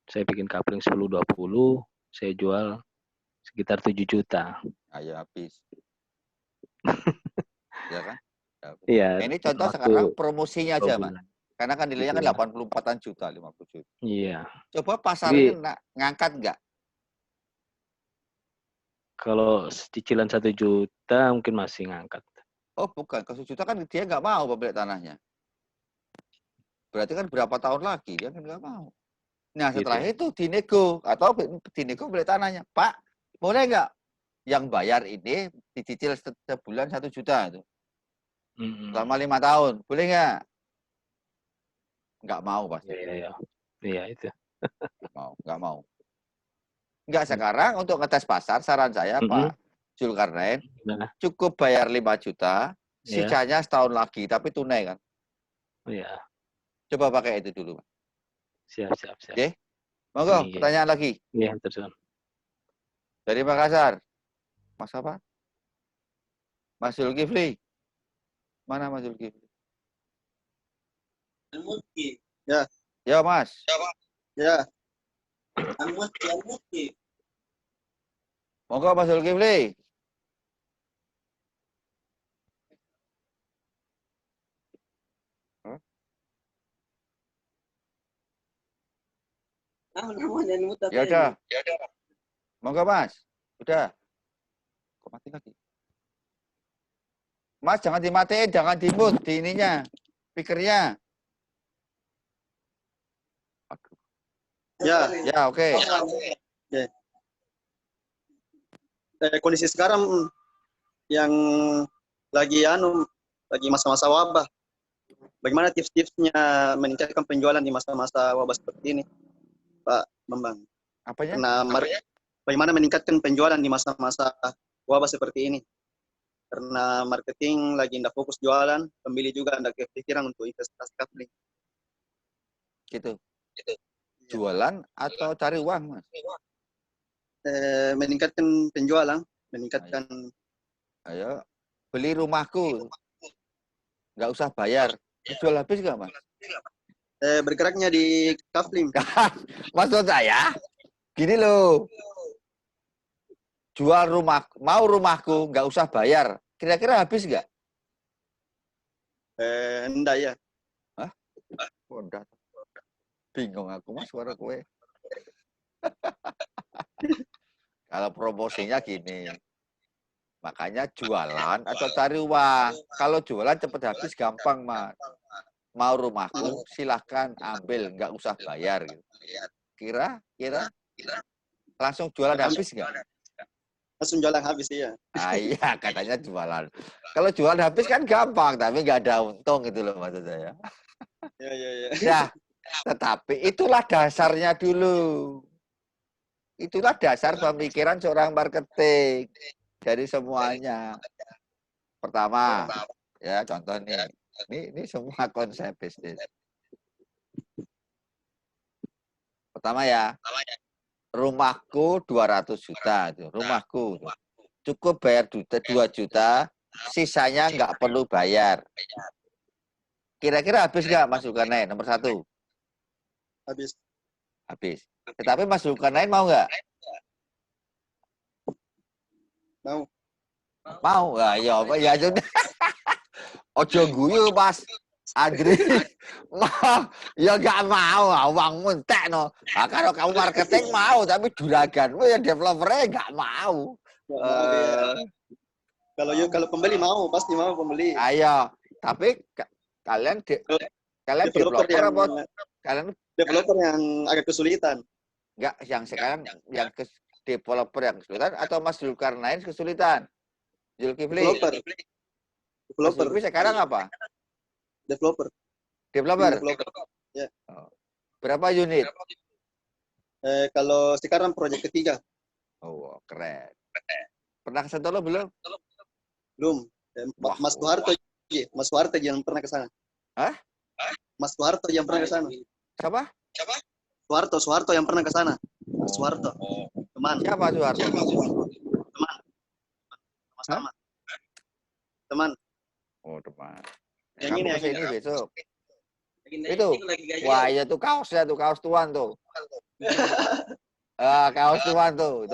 Saya bikin kapling 10-20, saya jual sekitar 7 juta. Ayo habis. Ya kan? Iya. Nah, ini contoh sekarang promosinya aja, Mas. Karena kan nilainya kan 84 juta, 50 juta. Iya. Coba pasar ini ngangkat nggak? Kalau cicilan 1 juta mungkin masih ngangkat. Oh bukan, ke 1 juta kan dia nggak mau pemilik tanahnya. Berarti kan berapa tahun lagi dia kan nggak mau. Nah setelah itu dinego atau dinego pemilik tanahnya, Pak boleh nggak yang bayar ini dicicil sebulan 1 juta itu selama 5 tahun, boleh nggak? Nggak mau pasti. Iya itu. Nggak mau. Nggak, sekarang untuk ngetes pasar, saran saya Pak Zulkarnain, cukup bayar 5 juta, sisanya setahun lagi, tapi tunai kan? Iya. Coba pakai itu dulu, Pak. Siap. Oke? Monggo, pertanyaan lagi. Iya, terus. Dari Makassar. Mas apa? Mas Zulkifli. Mana Mas Zulkifli? Ya. Ya, Mas. Ya. Monggo Mas Zulkifli. Ya udah. Monggo Mas. Udah. Kok mati lagi? Mas jangan dimatiin, jangan di-mute di ininya. Speakernya. Ya. Ya, oke. Ya. Kondisi sekarang yang lagi masa-masa wabah. Bagaimana tips-tipsnya meningkatkan penjualan di masa-masa wabah seperti ini, Pak Bambang? Apanya? Bagaimana meningkatkan penjualan di masa-masa wabah seperti ini? Karena marketing lagi tidak fokus jualan, pembeli juga tidak kepikiran untuk investasi kapling. Gitu. Jualan atau cari uang, Mas? Meningkatkan penjualan, meningkatkan. Ayo, beli rumahku, nggak usah bayar. Jual habis nggak, Mas? Bergeraknya di kapling. Maksud saya, gini loh. Jual rumah, mau rumahku, nggak usah bayar. Kira-kira habis nggak? Enggak ya. Hah? Enggak. Bingung aku, Mas, suara kue. Kalau promosinya gini, makanya jualan atau cari uang. Kalau jualan cepat habis gampang, Mas. Mau rumahku, silahkan ambil, nggak usah bayar. Kira langsung jualan habis nggak? Langsung jualan habis ya. Ah, iya, katanya jualan. Kalau jualan habis kan gampang, tapi nggak ada untung gitu loh maksud saya. Ya. Nah, tetapi itulah dasarnya dulu. Itulah dasar pemikiran seorang marketing dari semuanya. Pertama, ya contoh nih. Ini semua konsep bisnis. Pertama ya, rumahku 200 juta. Rumahku. Cukup bayar 2 juta, sisanya nggak perlu bayar. Kira-kira habis nggak Mas Zulkarnain? Nomor 1. Habis. Tetapi Mas Zulkarnain mau nggak? Mau. Nah, ya sudah. Ojo guyu Mas Andri. Ya nggak mau, uangmu entek no. Nah, kalau kamu marketing mau, tapi juraganmu ya developernya nggak mau. Kalau pembeli mau, pasti mau pembeli. Ayo, tapi Kalian Developer developer yang apa? Kalian developer yang agak kesulitan. enggak yang sekarang yang developer yang kesulitan atau Mas Zulkarnain kesulitan? Zulkifli. Developer. Mas Developer. Zulkifli sekarang apa? Developer. Developer. Developer. Ya. Berapa unit? Kalau sekarang proyek ketiga. Oh, keren. Pernah ke Sentolo belum? Belum. Mas Soeharto. Mas Soeharto yang pernah ke sana. Hah? Mas Soeharto yang pernah ke sana. Siapa? Soeharto yang pernah ke sana. Mas Soeharto. Teman. Siapa Soeharto? Teman. Sama-sama. Teman. Oh, teman. Yang Kamu ini, kesini besok. Itu. Wah, iya tuh kaosnya tuh, kaos tuan tuh. Kaos tuan tuh.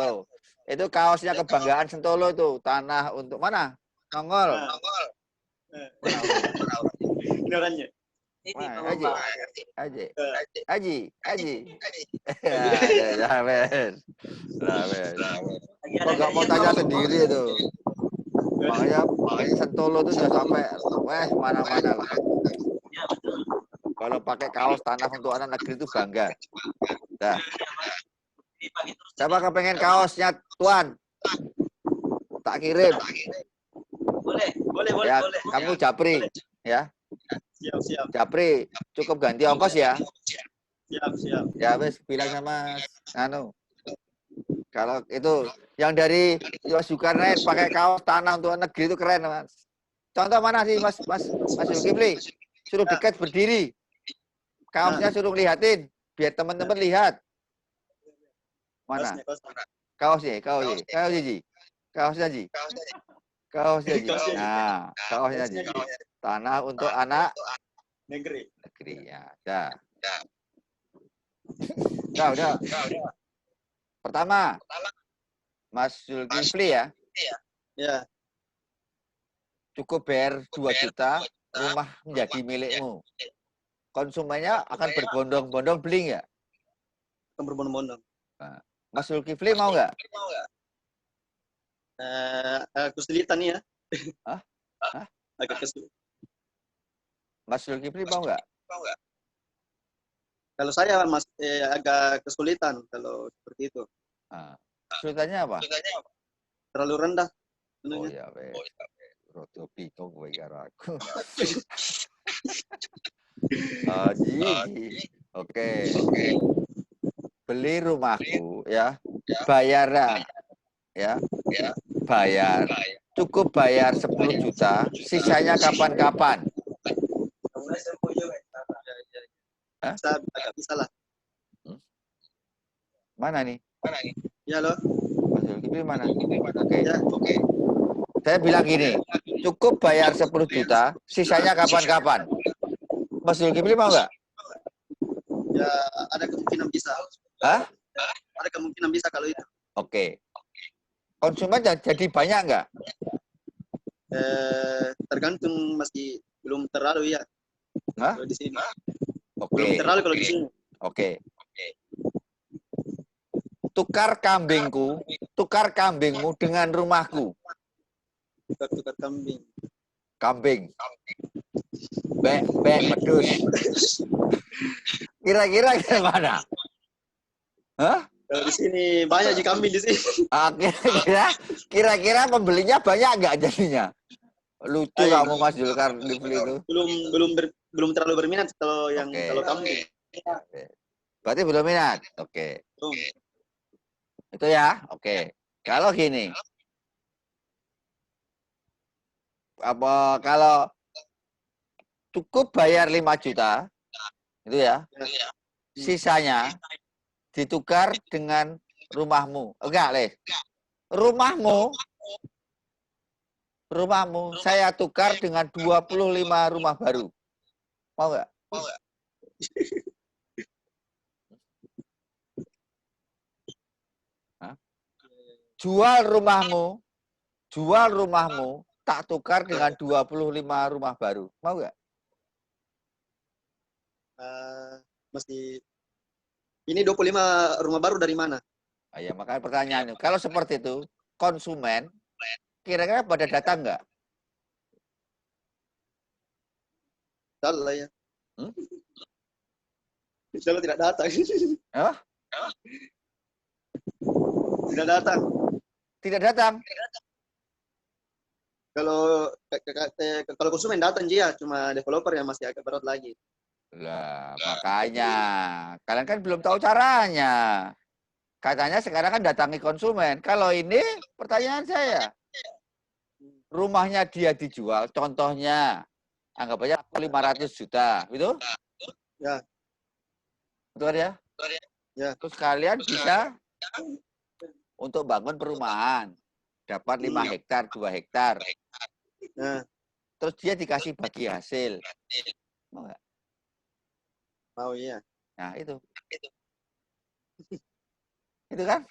Itu kaosnya kebanggaan Sentolo itu. Tanah untuk mana? Nongol. Ini orangnya. Haji. Kok nggak mau tanya sendiri itu? Makanya Sentolo itu sudah sampai mana-mana lah. Kalau pakai kaos tanah untuk anak negeri itu bangga. Nah. Siapa kepengen kaosnya Tuan? Tak kirim. Boleh. Ya, kamu Japri, ya. Siap. Japri, cukup ganti ongkos ya. Siap. Ya, wes bilang sama kalau itu yang dari Mas Zulkarnain pakai kaos tanah untuk negeri itu keren, Mas. Contoh mana sih Mas Zulkifli? Suruh dekat berdiri. Kaosnya suruh lihatin biar teman-teman lihat. Mana? Kaosnya Ji. Nah, kaosnya Ji. Tanah untuk anak negeri ya. Udah. Pertama, Mas Zulkifli ya. Ya. Cukup bayar 2 juta, rumah menjadi milikmu. Konsumennya akan berbondong-bondong beli nggak? Akan berbondong-bondong. Nah, Mas Zulkifli mau nggak? Kesulitan ya. Hah? Agak kesulitan. Mas Zulkifli mau nggak? Kalau saya agak kesulitan kalau seperti itu. Nah, kesulitannya apa? Terlalu rendah. Oh ya, rodo bingung kowe karo aku. Oke. Beli rumahku ya. Bayar ya. Bayar. Cukup bayar 10 juta, sisanya kapan-kapan. Bisa lah. Mana nih? Ya loh. Mas Zulkifli mana? Oke. Ya. Saya bilang gini, cukup bayar 10 juta, sisanya kapan-kapan. Mas Zulkifli mau nggak? Ya, ada kemungkinan bisa. Hah? Ada kemungkinan bisa kalau itu. Oke. Konsumen jadi banyak nggak? Tergantung, masih belum terlalu ya. Hah? Kalau di sini. Oke. Belum terlalu kalau di sini. Oke. Tukar kambingmu dengan rumahku. Tukar kambing. Kambing. Pedus. Kira-kira gimana? Hah? Kalau di sini banyak sih kambing di sini. Kira-kira pembelinya banyak nggak jadinya? Lucu kamu Mas Zulkarnain itu. Belum terlalu berminat kalau yang kalau kambing. Berarti belum minat. Oke. Itu ya. Oke. Kalau gini. Kalau cukup bayar 5 juta itu ya. Sisanya ditukar dengan rumahmu. Enggak, Le. Rumahmu saya tukar dengan 25 rumah baru. Mau enggak? Jual rumahmu, tak tukar dengan 25 rumah baru. Mau nggak? Mesti. Ini 25 rumah baru dari mana? Ya, makanya pertanyaannya, kalau seperti itu, konsumen kira-kira pada datang nggak? Salah ya. Hmm? Insya Allah tidak datang. Apa? Tidak datang. Tidak datang. Kalau kalau konsumen datang dia, cuma developer yang masih agak berat lagi. Lah, makanya kalian kan belum tahu caranya. Katanya sekarang kan datangi konsumen. Kalau ini pertanyaan saya, rumahnya dia dijual, contohnya anggap aja 500 juta, gitu? Ya. Betul ya? Ya. Terus kalian bisa untuk bangun perumahan, dapat 5 hektar, 2 hektar. Nah, Terus dia dikasih bagi hasil. Mau nggak? mau iya. Nah, itu. Itu kan?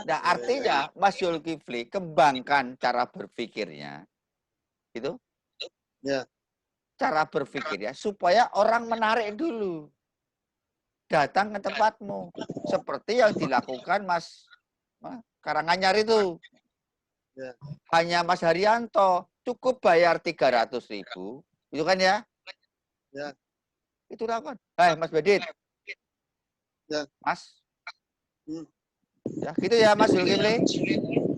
Nah, artinya Mas Zulkifli kembangkan cara berpikirnya. Itu. Ya. Cara berpikirnya supaya orang menarik dulu. Datang ke tempatmu. Seperti yang dilakukan Mas Karanganyar itu. Ya. Hanya Mas Haryanto cukup bayar 300.000. Itu kan ya? Ya. Itu lakukan. Hai Mas Bedit. Ya. Mas. Hmm. Ya, gitu ya Mas Zulkifli.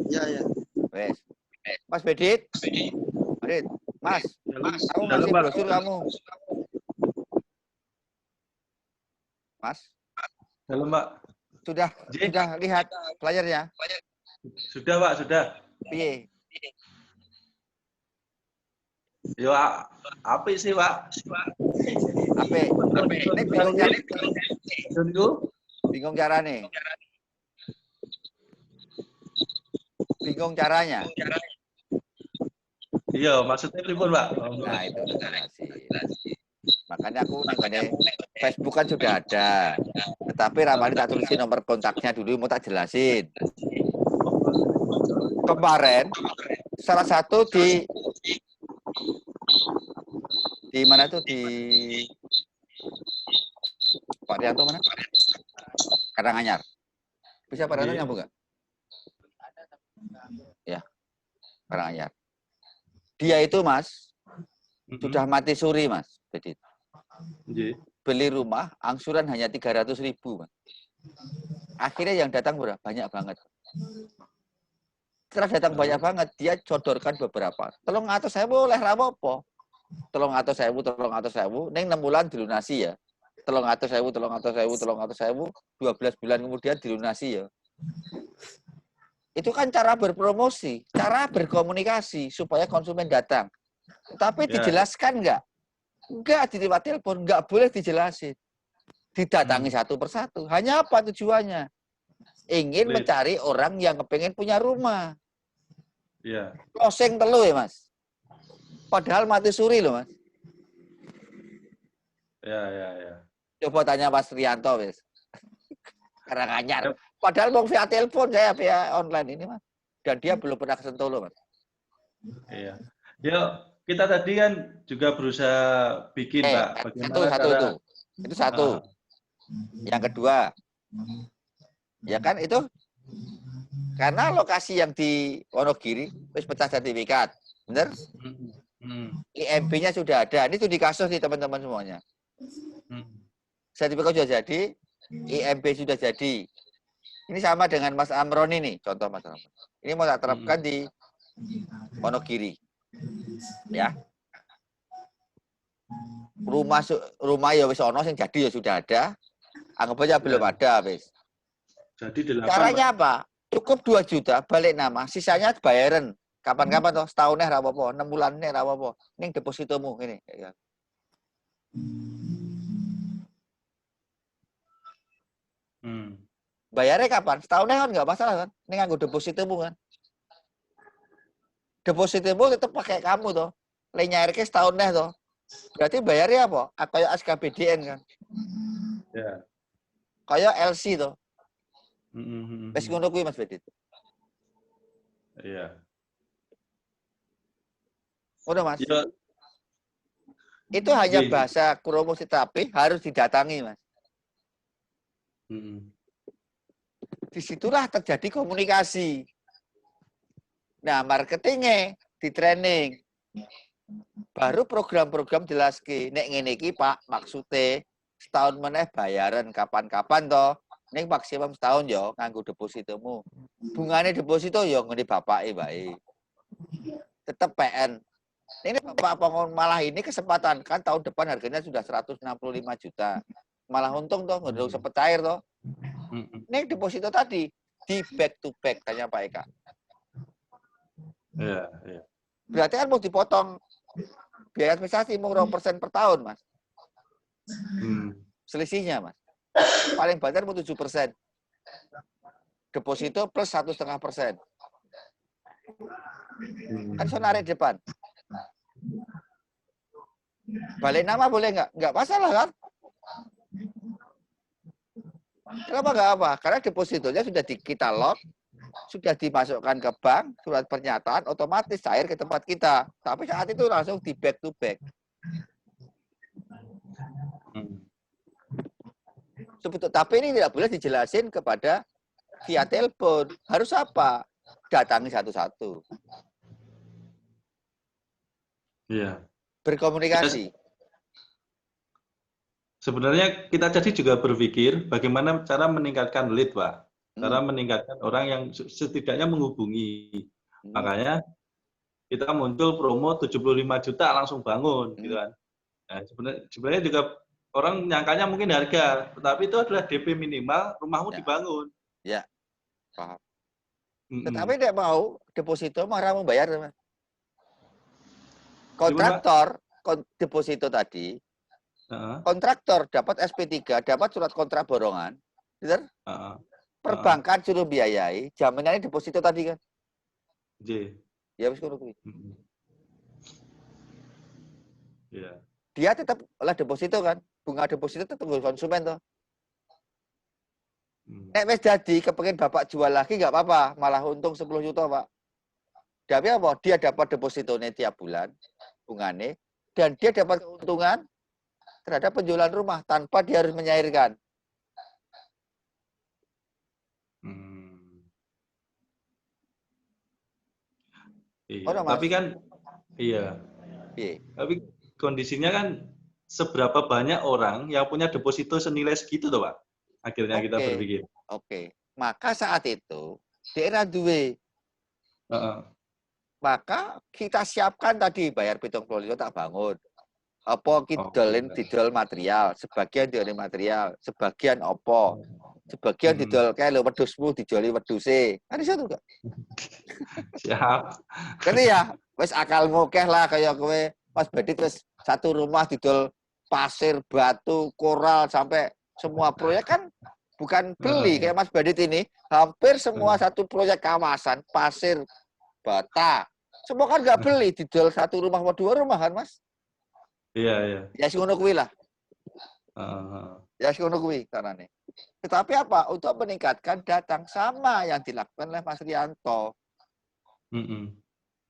Ya, ya. Wes. Mas Bedit. Bedit. Mas, kamu masih brosur kamu. Mas. Halo, Mbak. Sudah lihat playernya? Sudah, Pak, sudah. Piye? Yo, apa sih, Pak? Apa? Ini bingung caranya. Bingung caranya. Iya, maksudnya pripun, Pak? Nah, itu jelasin. Makanya aku nengok Facebook kan sudah ada. Tetapi Ramani tak tulisin nomor kontaknya dulu, mau tak jelasin. Kemarin salah satu di mana tuh di Pak Rianto mana? Karanganyar. Bisa Pak Rianto nyambung nggak? Ya, Karanganyar. Dia itu Mas sudah mati suri Mas. Jadi beli rumah angsuran hanya 300.000 Mas. Akhirnya yang datang berapa? Banyak banget. Setelah datang banyak banget, dia sodorkan beberapa. Tolong atus saya boleh rapopo. Tolong atus saya, neng 6 bulan dilunasi ya. Tolong atus saya, 12 bulan kemudian dilunasi ya. Itu kan cara berpromosi, cara berkomunikasi supaya konsumen datang. Tapi dijelaskan enggak? Enggak, di lewat telepon enggak boleh dijelasin. Didatangi satu persatu. Hanya apa tujuannya? Ingin mencari orang yang kepengen punya rumah. Iya. Closing telu ya, Mas. Padahal mati suri loh, Mas. Ya. Coba tanya Mas Rianto, Mas. Karanganyar. Padahal mau via telepon saya via online ini, Mas. Dan dia belum pernah kesentuh loh, Mas. Iya. Yuk, kita tadi kan juga berusaha bikin, Pak. Bagaimana satu. Itu satu. Yang kedua, ya kan itu karena lokasi yang di Wonogiri wis pecah sertifikat, bener? IMB-nya sudah ada. Ini tuh di kasus nih teman-teman semuanya. Sertifikat sudah jadi, IMB sudah jadi. Ini sama dengan Mas Amron ini, contoh Mas Amron. Ini mau tak terapkan di Wonogiri. Ya. Rumah ya wis ono sing jadi ya sudah ada. Anggap aja belum ada, wis. Jadi 8. Caranya apa? Cukup 2 juta balik nama, sisanya bayaran. Kapan-kapan toh, setahun nih ra apa-apa, 6 bulan nih ra apa-apa. Ning depositomu ini. Bayarnya kapan? Setahun kan nggak masalah kan? Ini nganggo depositomu kan? Depositomu tetap pakai kamu toh. Le nyairke setahun nih toh. Berarti bayarnya apa? Kayak SKPDN kan? Ya. Kayak LC toh. Wis ngono kuwi Mas Bedit. Iya. Udah Mas. Ya. Itu hanya bahasa promosi tapi harus didatangi Mas. Disitulah terjadi komunikasi. Nah, marketingnya di training. Baru program-program jelas ki. Nek ngene iki Pak, maksudnya setahun meneh bayaran kapan-kapan toh. Ning maksimum setahun yo nganggo depositomu. Bungane deposito yo ngene bapake bae. Tetep PN. Ini Bapak Pongon malah ini kesempatan kan tahun depan harganya sudah 165 juta. Malah untung toh, nggak sempat cair toh. Ini deposito tadi di back to back tanya Pak Eka. Iya, iya. Berarti kan mau dipotong biaya administrasi mau 2% per tahun, Mas. Selisihnya, Mas. Paling banter mau 7%. Deposito plus 1,5%. Kan sonarik depan. Balik nama boleh nggak? Nggak masalah kan? Kenapa nggak apa? Karena depositonya sudah kita lock, sudah dimasukkan ke bank, surat pernyataan, otomatis cair ke tempat kita. Tapi saat itu langsung di back to back. Tapi ini tidak boleh dijelasin kepada via telepon. Harus apa? Datangi satu-satu. Iya. Berkomunikasi. Sebenarnya kita jadi juga berpikir bagaimana cara meningkatkan lead, Pak. Cara meningkatkan orang yang setidaknya menghubungi. Makanya kita muncul promo 75 juta langsung bangun, gitu kan. Nah, sebenarnya juga orang nyangkanya mungkin harga, tetapi itu adalah DP minimal, rumahmu dibangun. Ya, paham. Tetapi tidak mau deposito marah membayar, Mas. Kontraktor deposito tadi, kontraktor dapat SP3, dapat surat kontrak borongan, benar? Perbankan suruh biayai, jaminannya deposito tadi kan? Ya, wis ngono kuwi. Iya. Dia tetap oleh deposito kan? Bunga deposito tetap konsumen toh. Nek wis jadi kepengen Bapak jual lagi nggak apa-apa, malah untung 10 juta, Pak. Tapi apa? Dia dapat depositonya tiap bulan, bungane, dan dia dapat keuntungan terhadap penjualan rumah tanpa dia harus menyairkan. Iya, tapi kan, iya. Tapi kondisinya kan seberapa banyak orang yang punya deposito senilai segitu toh, Pak? Akhirnya kita berpikir. Oke. Maka saat itu daerah duwe. Maka kita siapkan tadi bayar 70 tak bangun. Apa didol material, sebagian didol material, sebagian opo. Sebagian didol kayak lo wedhusmu dijoli wedhuse. Kan iso tuh, Kak. Siap. Kan ya, wis akalmu keh lah kayak kowe Mas Badit wis satu rumah didol pasir, batu, koral sampai semua proyek kan bukan beli kayak Mas Badit ini, hampir semua satu proyek kawasan pasir, bata. Semua kan nggak beli, didol satu rumah atau dua rumah kan, Mas? Iya, iya. Ya sing ngono kuwi lah. Ya sing ngono kuwi carane. Tetapi apa? Untuk meningkatkan datang sama yang dilakukan oleh Mas Rianto.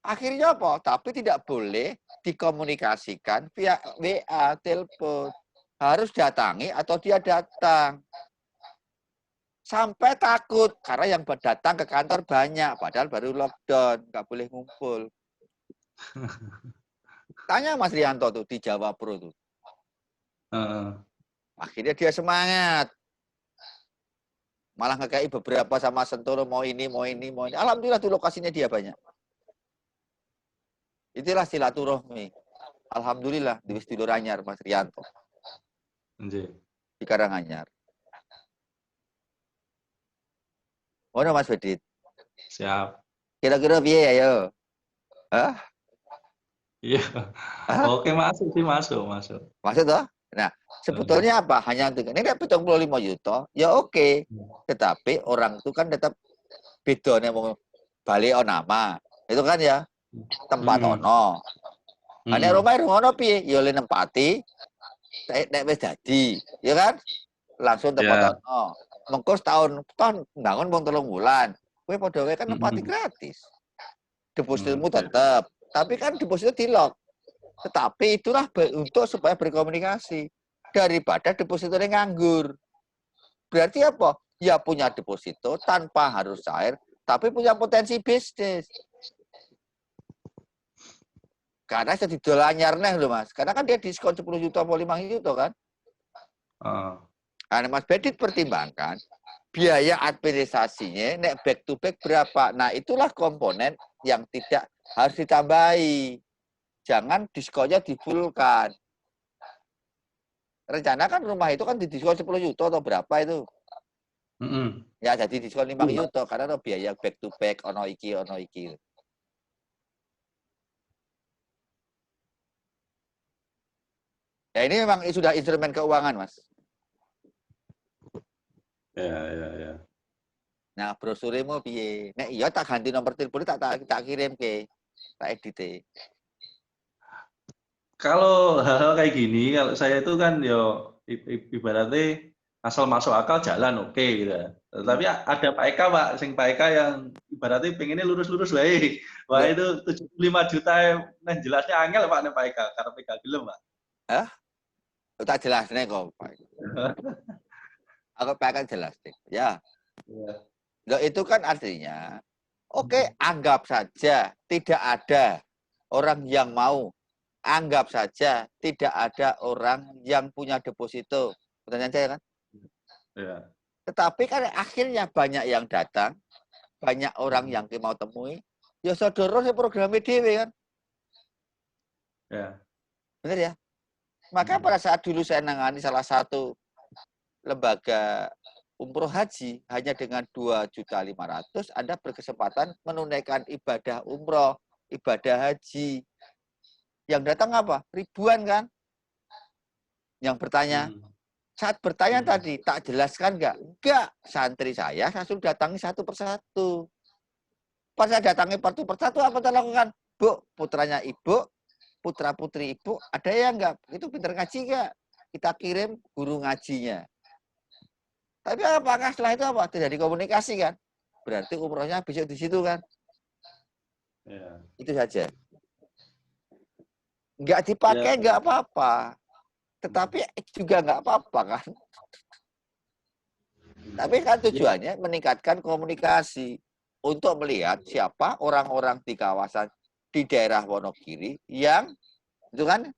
Akhirnya apa? Tapi tidak boleh dikomunikasikan via WA, telepon. Harus datangi atau dia datang. Sampai takut karena yang datang ke kantor banyak, padahal baru lockdown, nggak boleh ngumpul. Tanya Mas Rianto tuh di Jawa Pro tuh. Akhirnya dia semangat. Malah ngekei beberapa sama Sentoro mau ini. Alhamdulillah tuh lokasinya dia banyak. Itulah silaturahmi. Alhamdulillah di Wistidor Anyar Mas Rianto. Di Karanganyar. Mana Mas Badit? Siap. Kira-kira piye ayo? Hah? Iya. Oke, masuk sih, masuk. Masuk toh? Nah, sebetulnya apa? Hanya untuk ini kan 75 juta, ya oke. Tetapi orang itu kan tetap bedone mau balik nama. Itu kan ya tempat ono. Ane rumah ono piye? Ya oleh nempati nek wis dadi, ya kan? Langsung tempat ono. Mengko setahun bangun wong 3 bulan. Kowe padha wae kan nempati gratis. Depositmu tetap, tapi kan deposito di-lock. Tetapi itulah untuk supaya berkomunikasi daripada depositonya nganggur. Berarti apa? Ya punya deposito tanpa harus cair, tapi punya potensi bisnis. Karena saya didol anyarnya loh Mas. Karena kan dia diskon 10 juta atau 5 juta kan. Karena Mas Bedit pertimbangkan biaya administrasinya nek back to back berapa. Nah itulah komponen yang tidak harus ditambahi. Jangan diskonnya difulkan. Rencana kan rumah itu kan didiskon 10 juta atau berapa itu. Ya jadi diskon 5 juta karena ada biaya back to back ono iki. Ya ini memang sudah instrumen keuangan, Mas. Ya. Nah, brosurmu piye? Nek iya tak ganti nomor telepon tak kirim ke tak edit. Kalau hal-hal kayak gini, kalau saya itu kan yo ibaratnya asal masuk akal jalan oke gitu. Tapi ada Pak Eka, Pak, Pak Eka yang ibaratnya pengennya lurus-lurus baik. Wah itu 75 juta nah jelasnya angel Pak Pak Eka karena PK gelem, Pak. Hah? Tak jelas nih kok, Pak. Aku pengen jelas nih. Ya. Loh, itu kan artinya, oke, anggap saja tidak ada orang yang mau. Anggap saja tidak ada orang yang punya deposito. Pertanyaan saya kan? Ya. Tetapi kan akhirnya banyak yang datang, banyak orang yang mau temui. Ya saudara saya program DW kan? Ya. Benar ya? Maka pada saat dulu saya nangani salah satu lembaga umroh haji hanya dengan 2.500.000 Anda berkesempatan menunaikan ibadah umroh, ibadah haji. Yang datang apa? Ribuan kan? Yang bertanya, saat bertanya tadi, tak jelaskan nggak? Enggak, santri saya sudah datangi satu persatu. Pas saya datangi satu persatu, apa saya lakukan? Bu, putranya ibu, putra-putri ibu, ada yang enggak? Itu pintar ngaji enggak? Kita kirim guru ngajinya. Tapi apakah setelah itu apa? Tidak dikomunikasi kan? Berarti umrohnya besok di situ kan? Ya. Itu saja. Enggak dipakai enggak apa-apa. Tetapi juga enggak apa-apa kan? Tapi kan tujuannya meningkatkan komunikasi untuk melihat siapa orang-orang di kawasan di daerah Wonogiri yang itu kan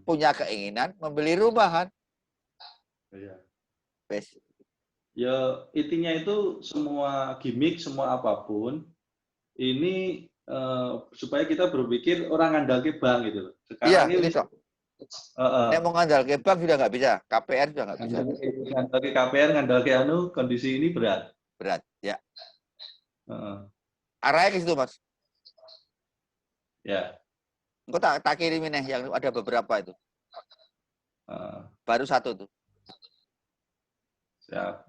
punya keinginan membeli rumah kan? Iya. Bes. Ya intinya itu semua gimmick, semua apapun ini supaya kita berpikir orang ngandal ke bank gitu loh. Sekarang Iya, ini itu. Nek mau ngandal ke bank sudah nggak bisa, KPR sudah nggak bisa. Ngandal ke KPR, ngandal ke kondisi ini berat. Berat, ya. Arahnya ke situ, Mas. Ya. Engkau tak kirimin nih yang ada beberapa itu. Baru satu tuh. Siap.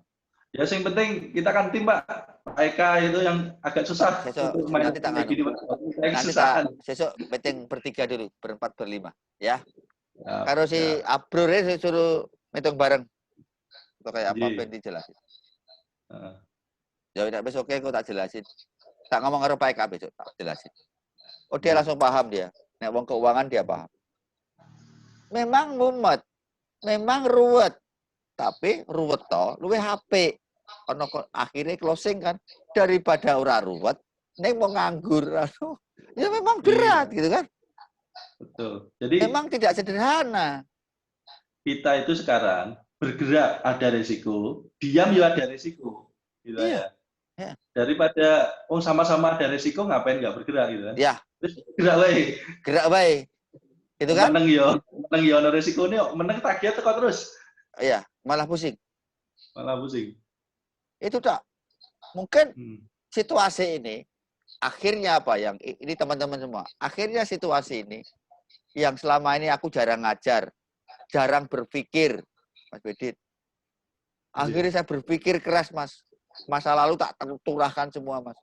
Ya, yang penting kita kan tim, Pak. Pak Eka itu yang agak susah. Nanti tak gini, Pak. Nanti sesok meeting bertiga dulu, berempat, berlima. Ya. Kalau si Abrur saya suruh meeting bareng. Atau kayak apa yang dijelasin. Ya udah besok aku tak jelasin. Tak ngomong karo Pak Eka besok tak jelasin. Oh dia langsung paham dia. Nek wong keuangan dia paham. Memang mumet. Memang ruwet. Tapi ruwet toh luwih HP. Ono akhirnya closing kan daripada ora ruwet ning mau nganggur. Ya memang berat gitu kan. Betul. Jadi memang tidak sederhana. Kita itu sekarang bergerak ada risiko, diam ya ada risiko. Gitu ya. Daripada sama-sama ada risiko ngapain nggak bergerak gitu kan. Ya. Terus gerak baik. Gerak baik. Itu kan? Menang yo ono risiko nih, menang tagih teko terus. Iya, malah pusing. Malah pusing. Itu tak. Mungkin situasi ini akhirnya apa yang ini teman-teman semua. Akhirnya situasi ini yang selama ini aku jarang ngajar, jarang berpikir, Mas Bedit. Akhirnya saya berpikir keras, Mas. Masa lalu tak turahkan semua, Mas.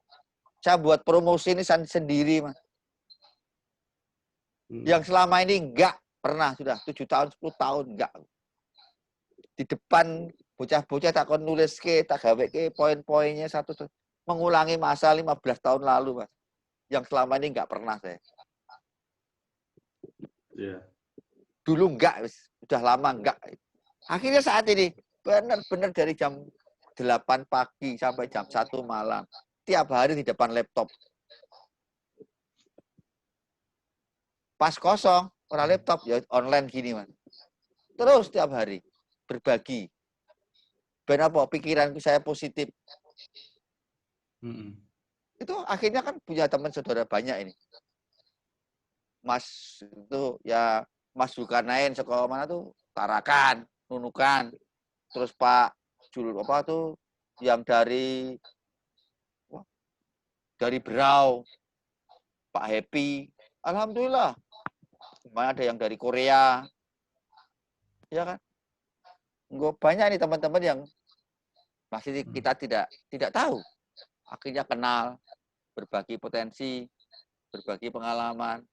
Saya buat promosi ini sendiri, Mas. Yang selama ini enggak pernah sudah 7 tahun, 10 tahun enggak. Di depan bocah-bocah tak kon nulis ke, tak gawe ke poin-poinnya satu mengulangi masa 15 tahun lalu, Mas. Yang selama ini enggak pernah saya. Yeah. Dulu enggak, sudah lama enggak. Akhirnya saat ini benar-benar dari jam 8 pagi sampai jam 1 malam tiap hari di depan laptop. Pas kosong, orang laptop ya online gini Mas. Terus tiap hari berbagi. Ben apa? Pikiranku saya positif. Itu akhirnya kan punya teman saudara banyak ini. Mas itu ya Mas Zulkarnain sekolah mana tuh Tarakan, Nunukan. Terus Pak Jul apa tuh yang dari Berau, Pak Happy. Alhamdulillah. Ada yang dari Korea. Ya kan? Enggak banyak nih teman-teman yang masih kita tidak tahu. Akhirnya kenal, berbagi potensi, berbagi pengalaman,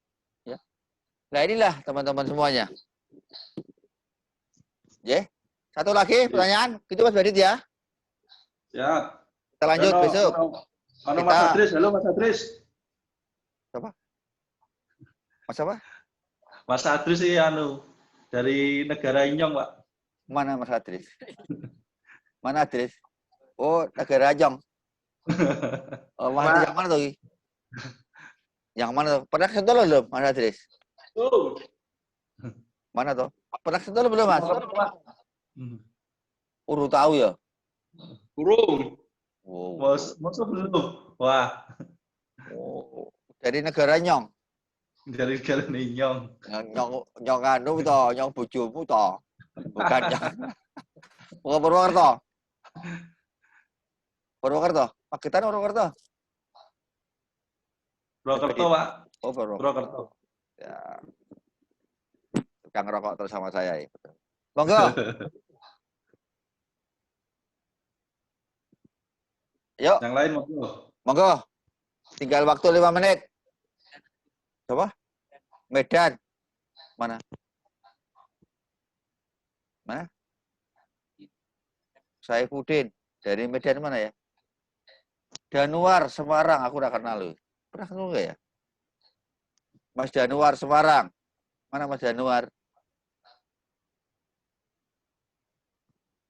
ya. Nah, inilah teman-teman semuanya. Ya. Satu lagi pertanyaan, gitu Mas Badit ya. Ya. Kita lanjut besok. Mas Adris, halo Mas Adris. Apa? Mas apa? Mas Adris sih dari negara Inyong, Pak. Mana Mas Adris? Mana Adris? Oh, negara Ajong. Oh, Mas Adris yang mana tuh? Yang mana tuh? Pernah ke Sentolo belum, Mas Adris? Mana tuh? Pernah ke Sentolo belum, Mas? Udah tahu ya? Burung. Wow. Masa belum? Wah. Oh, dari negara Nyong. Dari negara Inyong. Nyong anu toh, Nyong bojomu toh. Bukan Nyong. Bukan Purwokerto. Purwokerto. Magetan Purwokerto. Purwokerto, Pak. Oh, Purwokerto. Ya. Tukang rokok terus sama saya ya. Monggo. Yuk. Yang lain monggo. Monggo. Tinggal waktu 5 menit. Coba. Medan. Mana? Mana? Saifuddin. Dari Medan mana ya? Danuar, Semarang. Aku udah kenal lu. Pernah kenal nggak ya? Mas Danuar, Semarang. Mana Mas Danuar?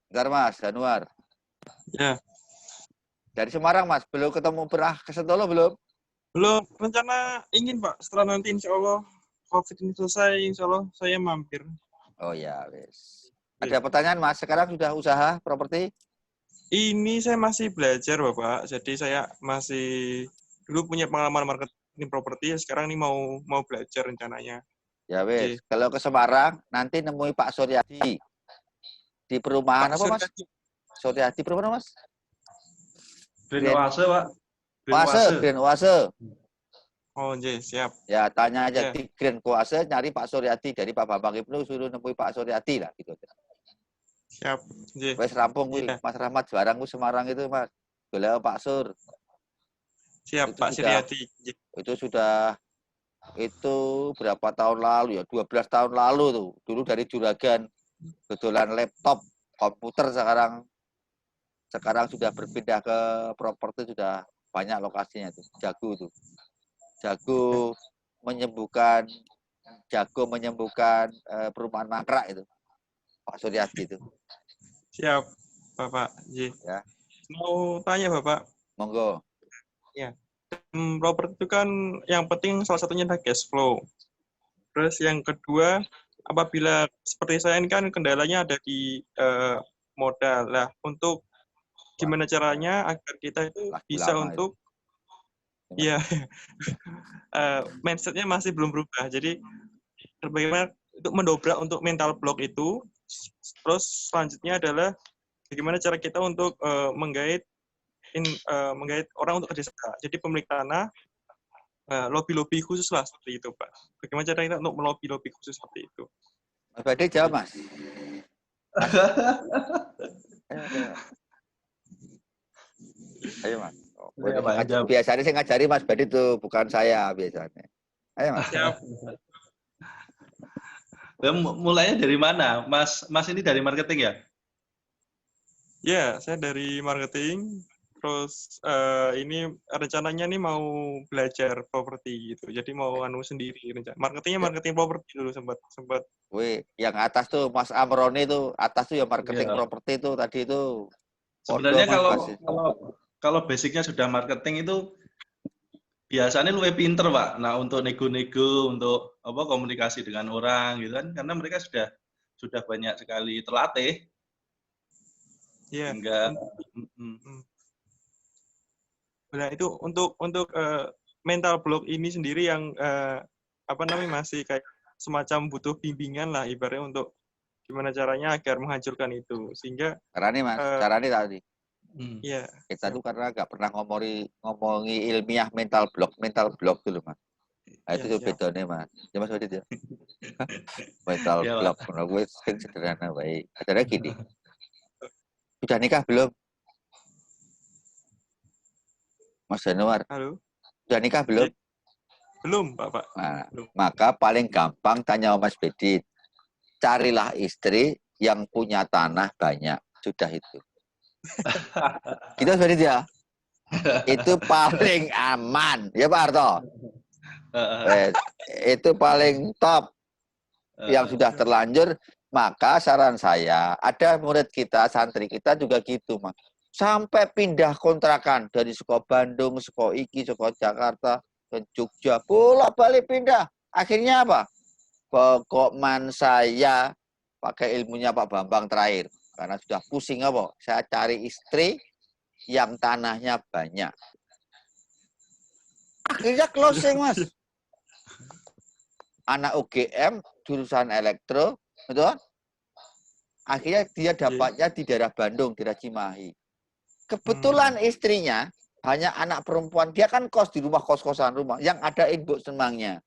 Bentar Mas, Danuar. Ya. Dari Semarang Mas, belum ketemu, pernah ke Sentolo belum? Belum, rencana ingin Pak, setelah nanti insya Allah COVID ini selesai, insya Allah saya mampir. Oh ya, wes. Ada pertanyaan Mas, sekarang sudah usaha properti? Ini saya masih belajar Bapak, jadi saya masih dulu punya pengalaman marketing properti, sekarang ini mau belajar rencananya. Ya wes, kalau ke Semarang nanti nemui Pak Suryadi di perumahan apa Mas? Suryadi perumahan Mas? Green Oase, Pak. Green Oase. Oh, siap. Ya, tanya aja di Green Oase, nyari Pak Suryadi dari Pak Bambang Ibnu, suruh nemui Pak Suryadi lah gitu. Siap. Wes rampung Mas Rahmat barang Semarang itu Mas. Beliau Pak Sur. Siap, Pak Suryadi. Itu berapa tahun lalu ya? 12 tahun lalu tuh. Dulu dari Juragan dodolan laptop, komputer, sekarang sudah berpindah ke properti, sudah banyak lokasinya tuh. Jago menyembuhkan perumahan mangkrak itu. Pak Suryadi itu. Siap, Bapak. Ya. Mau tanya Bapak. Monggo. Ya. Properti itu kan yang penting salah satunya adalah cash flow. Terus yang kedua, apabila seperti saya ini kan kendalanya ada di modal. Lah, untuk gimana caranya agar kita itu bisa untuk mindsetnya masih belum berubah. Jadi bagaimana untuk mendobrak untuk mental block itu. Terus selanjutnya adalah bagaimana cara kita untuk menggait orang untuk kerjasama. Jadi pemilik tanah lobby khusus lah seperti itu Pak. Bagaimana cara kita untuk melobi khusus seperti itu? Mas Bade jawab Mas. Ayo Mas. Biasanya saya ngajari Mas Bade itu, bukan saya biasanya. Ayo Mas. Siap. Mulainya dari mana? Mas ini dari marketing ya? Ya, saya dari marketing. Terus ini rencananya nih mau belajar properti gitu. Jadi mau sendiri rencana. Marketingnya marketing properti dulu sempat. Wih, yang atas tuh Mas Amroni tuh, atas tuh ya marketing properti tuh tadi itu. Sebenarnya kalau basicnya sudah marketing itu biasanya lebih pinter, Pak. Nah, untuk nego-nego, untuk apa komunikasi dengan orang gitu kan, karena mereka sudah banyak sekali terlatih Iya. hingga Nah, itu untuk mental block ini sendiri yang apa namanya masih kayak semacam butuh bimbingan lah ibaratnya untuk gimana caranya agar menghancurkan itu sehingga Caranya Mas, caranya tadi. Iya. Kita tuh karena nggak pernah ngomongi ilmiah mental block dulu Mas. Nah, itu bedanya Mas. Ya Mas Wadid ya. Mental Ya, block menurut gue sederhana baik. Acaranya gini. Sudah nikah belum? Mas Januar. Halo. Sudah nikah belum? Belum, Pak. Nah, belum. maka paling gampang tanya Mas Bedit. Carilah istri yang punya tanah banyak. Sudah itu. Kita Mas Bedit ya. Itu paling aman. Ya Pak Harto? Itu paling top. Yang sudah terlanjur, maka saran saya, ada murid kita, santri kita juga gitu, Mas. Sampai pindah kontrakan dari Seko Bandung, Seko Iki, Seko Jakarta, ke Jogja, bolak-balik pindah. Akhirnya apa? Pokokman saya pakai ilmunya Pak Bambang terakhir. Karena sudah pusing apa? Saya cari istri yang tanahnya banyak. Akhirnya closing, Mas. Anak UGM, jurusan elektro, betul? Akhirnya dia dapatnya di daerah Bandung, daerah Cimahi. Kebetulan istrinya banyak anak perempuan, dia kan kos di rumah kos-kosan rumah, yang ada ibu senangnya.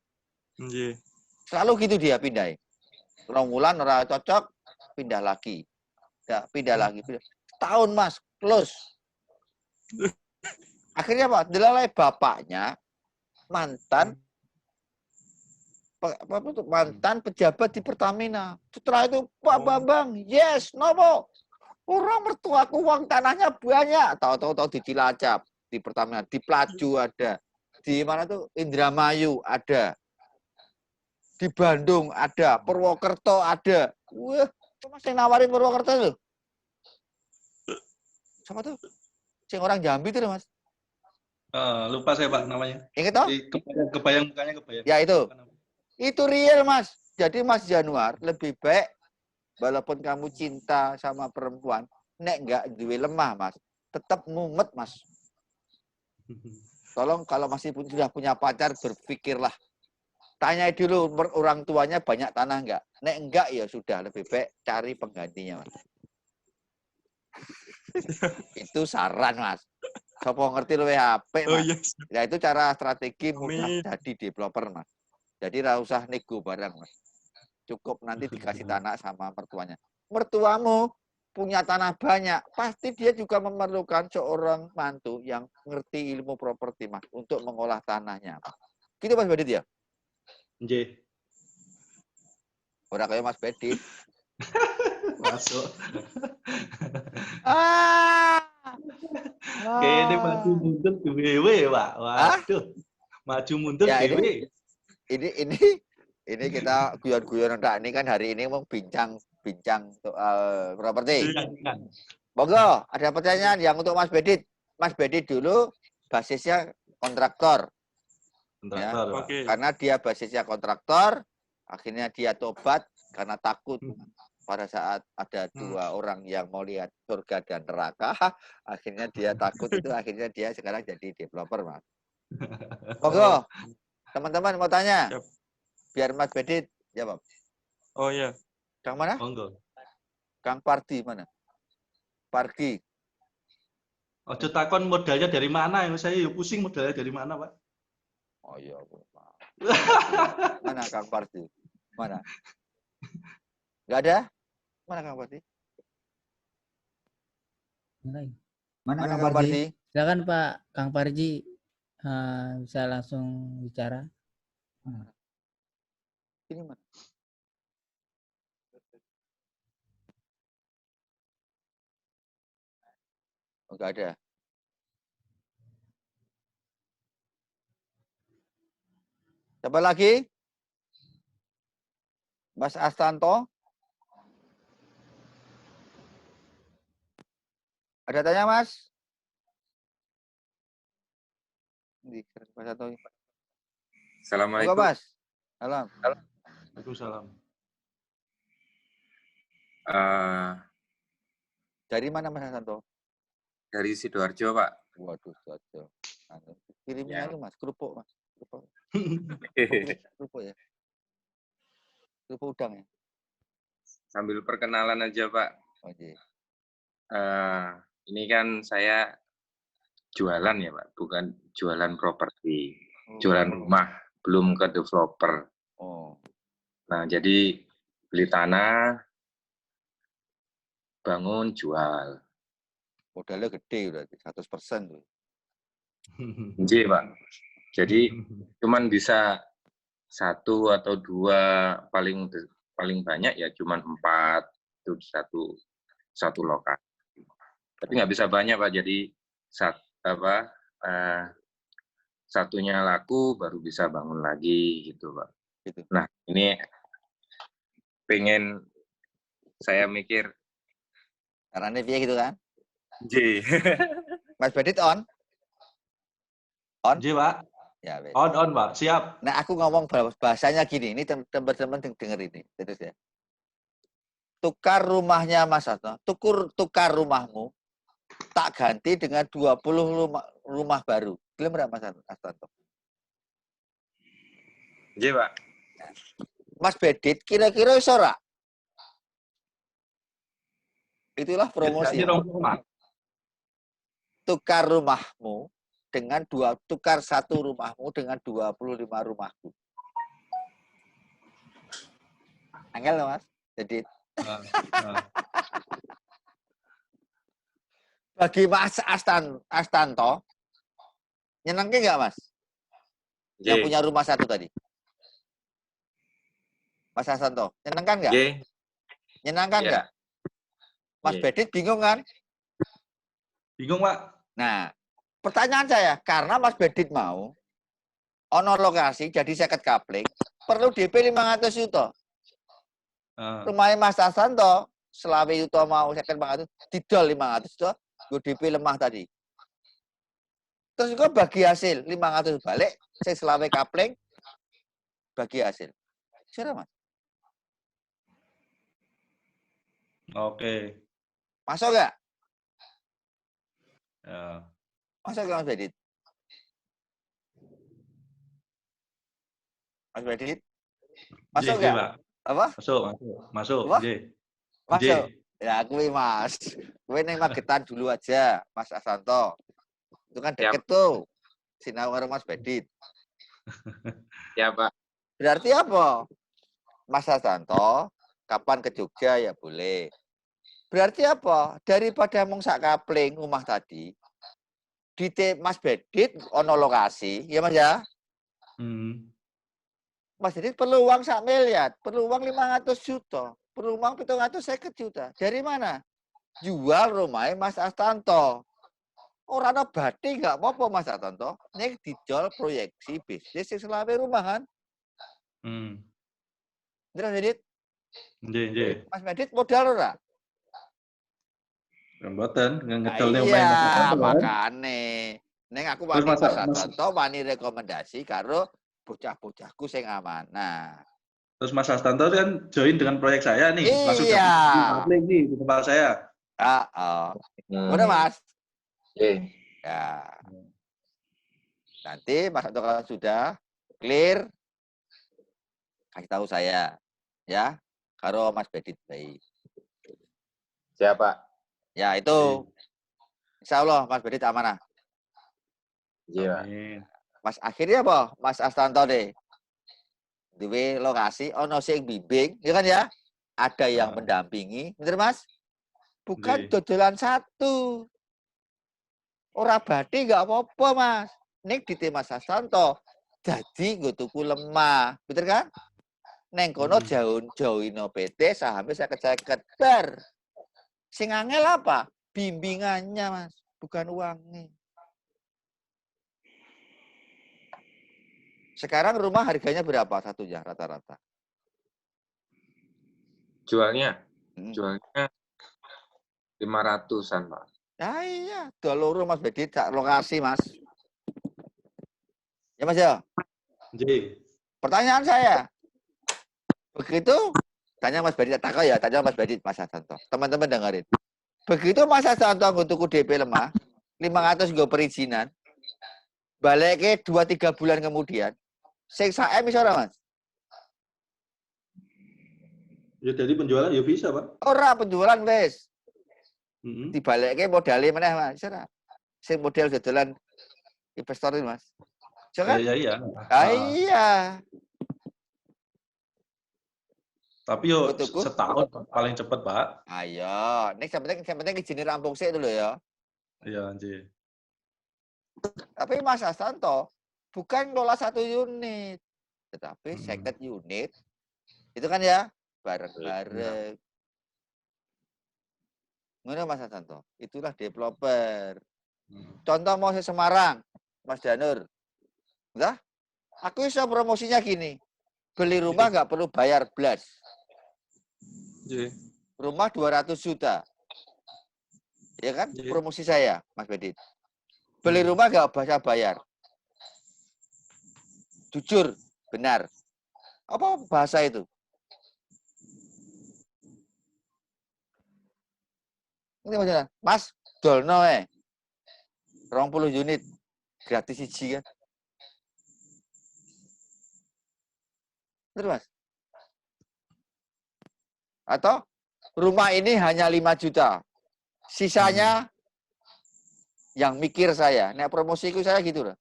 Selalu gitu dia pindah. Ronggulan orang cocok, pindah lagi. Ya, pindah lagi. Tahun Mas, close. Akhirnya Pak, dilalai bapaknya mantan pejabat di Pertamina. Setelah itu Pak Bambang, yes, nopo. Orang mertuaku uang tanahnya banyak. Tahu-tahu di Cilacap, di Pertamina, di Pelaju ada. Di mana tuh? Indramayu ada. Di Bandung ada. Purwokerto ada. Wah, masih nawarin Purwokerto tuh. Sama tuh? Sing orang Jambi tuh Mas. Lupa saya Pak namanya. Ingat toh? Kebayang mukanya kebayang. Ya itu. Itu real Mas. Jadi Mas Januar lebih baik walaupun kamu cinta sama perempuan, nek nggak duwe lemah Mas, tetap mumet Mas. Tolong kalau masih sudah punya pacar berpikirlah. Tanya dulu orang tuanya banyak tanah nggak. Nek enggak ya sudah lebih baik cari penggantinya Mas. Itu saran Mas. Sopo ngerti lu HP Mas. Yes. Ya itu cara strategi mudah jadi developer Mas. Jadi nggak usah nego barang Mas. Cukup nanti dikasih tanah sama mertuanya. Mertuamu punya tanah banyak, pasti dia juga memerlukan seorang mantu yang ngerti ilmu properti Mas untuk mengolah tanahnya. Gitu Mas Bedit ya? Nggih. Ora kayak Mas Bedit. Masuk. Kayaknya maju mundur dewe, Pak. Waduh. Maju mundur ya, dewe. Ini kita guyon-guyon ini kan hari ini mau bincang soal properti. Monggo, ada pertanyaan yang untuk Mas Bedit. Mas Bedit dulu basisnya kontraktor. Ya, karena dia basisnya kontraktor, akhirnya dia tobat karena takut pada saat ada dua orang yang mau lihat surga dan neraka. Akhirnya dia takut itu, akhirnya dia sekarang jadi developer, Mas. Monggo, teman-teman mau tanya. Biar Mas Bedit jawab. Oh iya. Kang mana? Monggo. Kang Pardi mana? Pardi. Ojo takon modalnya dari mana? Saya pusing modalnya dari mana, Pak? Oh iya, Pak. Mana Kang Pardi? Mana? Enggak ada? Mana Kang Pardi? Mana Kang Pardi? Silakan Pak Kang Pardi bisa langsung bicara. Ini mana? Enggak ada. Siapa lagi? Mas Astanto? Ada tanya, Mas? Mas Santo. Assalamualaikum. Moga, Mas. Salam. Waalaikumsalam. Dari mana Mas Santo? Dari Sidoarjo, Pak. Waduh, Sidoarjo. Kirimnya itu Mas, kerupuk Mas. Kerupuk ya. Kerupuk udang ya. Sambil perkenalan aja, Pak. Oke. Ini kan saya jualan ya, Pak, bukan jualan properti, jualan rumah, belum ke developer. Oh. Nah, jadi beli tanah, bangun, jual. Modalnya gede berarti, 100% tuh. Iya, Pak. Jadi cuman bisa 1 atau 2, paling banyak ya cuman 4 itu satu lokasi. Tapi nggak bisa banyak, Pak. Jadi satunya laku baru bisa bangun lagi gitu, Pak. Gitu. Nah, ini pengen saya mikir Caranya dia gitu kan? J. Mas Badit on? On? J, Pak. Ya, on, Pak. Siap. Nah, aku ngomong bahasanya gini, ini teman-teman denger ini. Terus ya. Tukar rumahnya Mas Santo, tukar rumahmu, tak ganti dengan 20 rumah baru. Belum enggak Mas Santo? J, Pak. Mas Badit kira-kira iso ora? Itulah promosi. Tukar rumahmu dengan tukar satu rumahmu dengan 25 rumahku. Angel loh Mas, Badit. Bagi Mas Astanto, nyenengke nggak Mas? Yang punya rumah satu tadi. Mas Astanto, nyenengkan nggak? Nyenangkan nggak? Mas Badit bingung kan? Bingung, Pak. Nah, pertanyaan saya, karena Mas Badit mau ono lokasi jadi seket kapling, perlu DP 500 juta. Rumahnya Mas Astanto, selawe juta mau seket 500, didol 500 juta, gue DP lemah tadi. Terus gue bagi hasil 500 balik, saya selawe kapling, bagi hasil. Siapa Mas? Oke. Masuk nggak? Ya. Masuk nggak Mas Badit? Mas Badit? Masuk nggak? Apa? Masuk. J. Masuk. Ya, gue Mas. Gue nih Magetan dulu aja, Mas Astanto. Itu kan deket tuh. Sinau karo Mas Badit. Ya, Pak. Berarti apa? Mas Astanto, kapan ke Jogja ya boleh. Berarti apa? Daripada mung sak kapling rumah tadi, di Mas Badit ono lokasi, ya Mas ya? Mas Badit perlu uang 1 miliar, perlu uang 500 juta, perlu uang 750 juta. Dari mana? Jual rumahnya Mas Astanto. Orang ada bati nggak apa-apa Mas Astanto. Ini dijual proyeksi bisnis yang selawe rumahan. Mas Badit? Mas Badit modal ora? Mboten, ngedol iya, makane. Neng aku wani Mas Astanto wani rekomendasi karo bocah-bocahku sing amanah. Terus Mas Astanto kan join dengan proyek saya nih. Iya. Langsung di tempat saya. Udah Mas? Ya. Nanti Mas Astanto kalau sudah clear, kasih tahu saya. Ya, karo Mas Badit baik. Siapa? Ya itu, insya Allah Mas Badit amanah. Iya. Mas akhirnya apa? Mas Astanto deh. Di lokasi, ono sing bimbing, ya kan ya? Ada yang mendampingi, bener Mas? Bukan dodolan satu. Ora badi nggak apa-apa Mas. Nek di Mas Astanto, jadi gue tuku lemah, bener kan? Neng kono jauhin PT sahamnya saya keceket bar. Sing angel apa? Bimbingannya Mas, bukan uangnya. Sekarang rumah harganya berapa satunya rata-rata? Jualnya 500-an, Pak. Ya iya, 2 Mas Badit lokasi Mas. Ya Mas ya. Nggih. Pertanyaan saya. Begitu tanya Mas Badit, tanya Mas Badit, Mas Hasanto. Teman-teman dengerin. Begitu Mas Hasanto nggo tuku DP lemah, 500 nggo perizinan. Baleke 2-3 bulan kemudian. Sing sak M iso ora, Mas? Ya jadi penjualan ya bisa, Pak. Ora penjualan wis. Heeh. Dibalekke modale meneh, Mas. Iso ora? Sing model dodolan investor itu, Mas. Iso kan? Iya. Ah, iya. Tapi yo Tuku. setahun paling cepet, Pak. Ayo, nek yang penting izin rampung sik dulu ya. Iya, nggih. Tapi Mas Hasanto bukan ngelola 1 unit, tetapi 50 unit. Itu kan ya, bareng-bareng. Ngono Mas Hasanto. Itulah developer. Contoh mau Semarang, Mas Danur. Enggak? Aku bisa promosinya gini. Beli rumah nggak perlu bayar blas. Rumah 200 juta. Ya kan? Promosi saya, Mas Bedit. Beli rumah nggak usah bayar. Jujur, benar. Apa bahasa itu? Ini maksudnya, Mas, dolno 20 unit. Gratis siji kan. Terus Mas. Atau rumah ini hanya 5 juta. Sisanya yang mikir saya. Nek promosiku saya gitu loh.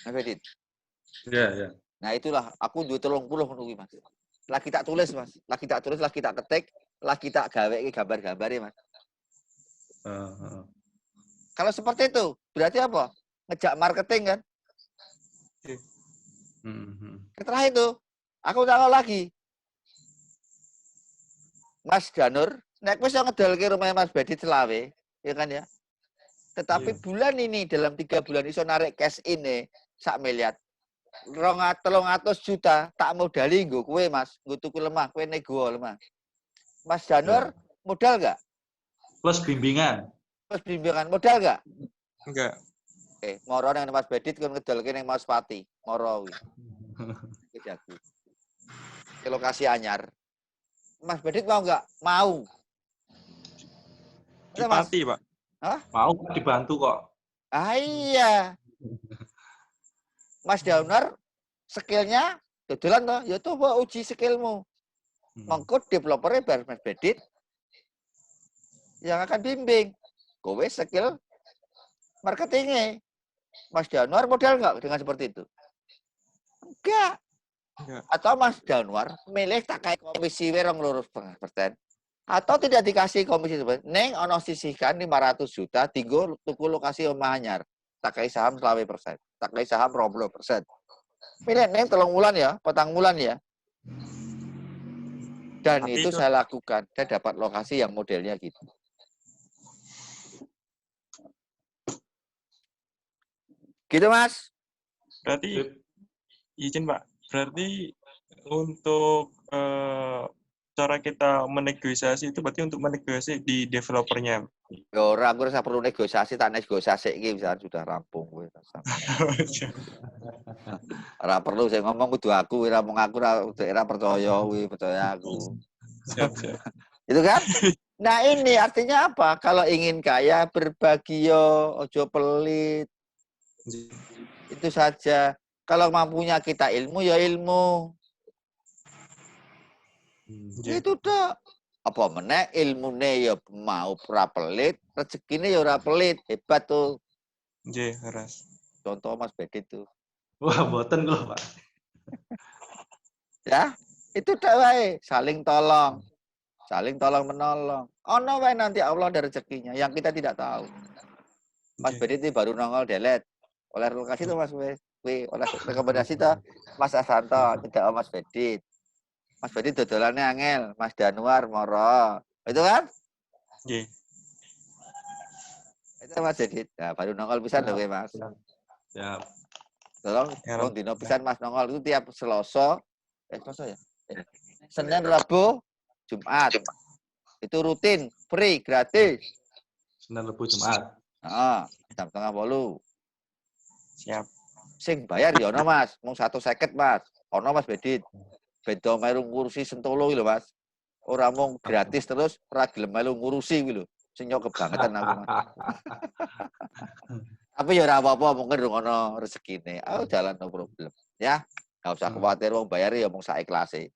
Mas Bedit. Iya. Nah itulah aku 30 menunggu Mas. Lagi tak tulis Mas. Lagi tak ketik, lagi tak gawe gambar-gambar ya Mas. Kalau seperti itu, berarti apa? Ngejak marketing kan? Setelah itu, aku tanya lagi. Mas Danur, nek wis ngedolke rumahnya Mas Bedit selawe, ya kan ya? Tetapi bulan ini dalam 3 bulan iso narik cash ini 1 miliar. 300 juta tak modali nggo kowe Mas, nggo tuku lemah, kowe nego lemah. Mas Danur modal enggak? Plus bimbingan. Modal enggak? Enggak. Oke, moro nang Mas Bedit kon ngedolke ning Mas Pati, moro kuwi. Iki jago. Ke lokasi anyar. Mas Bedit mau enggak? Mau. Dipati, Pak. Hah? Mau dibantu kok. Ah iya. Mas Danur skillnya dodolan toh, ya coba uji skillmu. Mengko developernya bar Mas Bedit yang akan bimbing. Kowe skill marketingnya. Mas Danur modal enggak dengan seperti itu? Enggak. Atau Mas Danur milih tak kayak komisi 2,5%. Atau tidak dikasih komisi seperti neng ono sisihkan 500 juta tinggal tuku lokasi omah anyar. Tak kayak saham 20%. Tak kayak saham 20%. Milih neng 3 bulan ya, 4 bulan ya. Dan tapi itu saya lakukan. Saya dapat lokasi yang modelnya gitu. Gitu Mas. Berarti izin Pak. Berarti untuk cara kita menegosiasi itu berarti untuk menegosiasi di developernya. Ya ora, aku rasa perlu negosiasi, tak negosiasi iki bisa sudah rampung kowe. Ora perlu saya ngomong kudu aku, ora mung aku ora percaya kuwi, percaya aku. Siap. Itu kan? Nah, ini artinya apa? Kalau ingin kaya berbagi yo, ojo pelit. Itu saja. Kalau mampunya kita ilmu ya ilmu. Itu tok. Apa meneh ilmune ya mau ora pelit, rezekine ya ora pelit. Hebat tuh. Nggih, Ras. Contoh Mas Bedit tuh. Wah, boten kok, Pak. Ya, itu tok wae, saling tolong. Saling tolong menolong. Ono wae nanti Allah ada rezekinya yang kita tidak tahu. Mas Bedit itu baru nongol delete. Oleh lokasi itu Mas oleh rekomendasi itu Mas Hasanto, tidak Mas Bedit. Mas Bedit dodolannya angel, Mas Danur moro. Itu kan? Nggih. Itu Mas Bedit. Nah, baru nongol pisan lho Mas. Ya. Tolong dino pisan Mas nongol itu tiap Selasa. Selasa ya? Senin, Rabu, Jumat. Itu rutin, free, gratis. Senin, Rabu, Jumat. Jam 7:30. Siap. Sing bayar ya ono Mas, mung 150 Mas. Ono Mas Bedit. Beda melu ngurusi Sentolo iki lho Mas. Ora mung gratis terus ora gelem melu ngurusi kuwi lho. Sing nyok kebangetan aku Mas. Tapi ya ora apa-apa, mungkin ono rezekine. Oh, jalan no problem. Ya, enggak usah khawatir wong bayar ya mung sak ikhlase.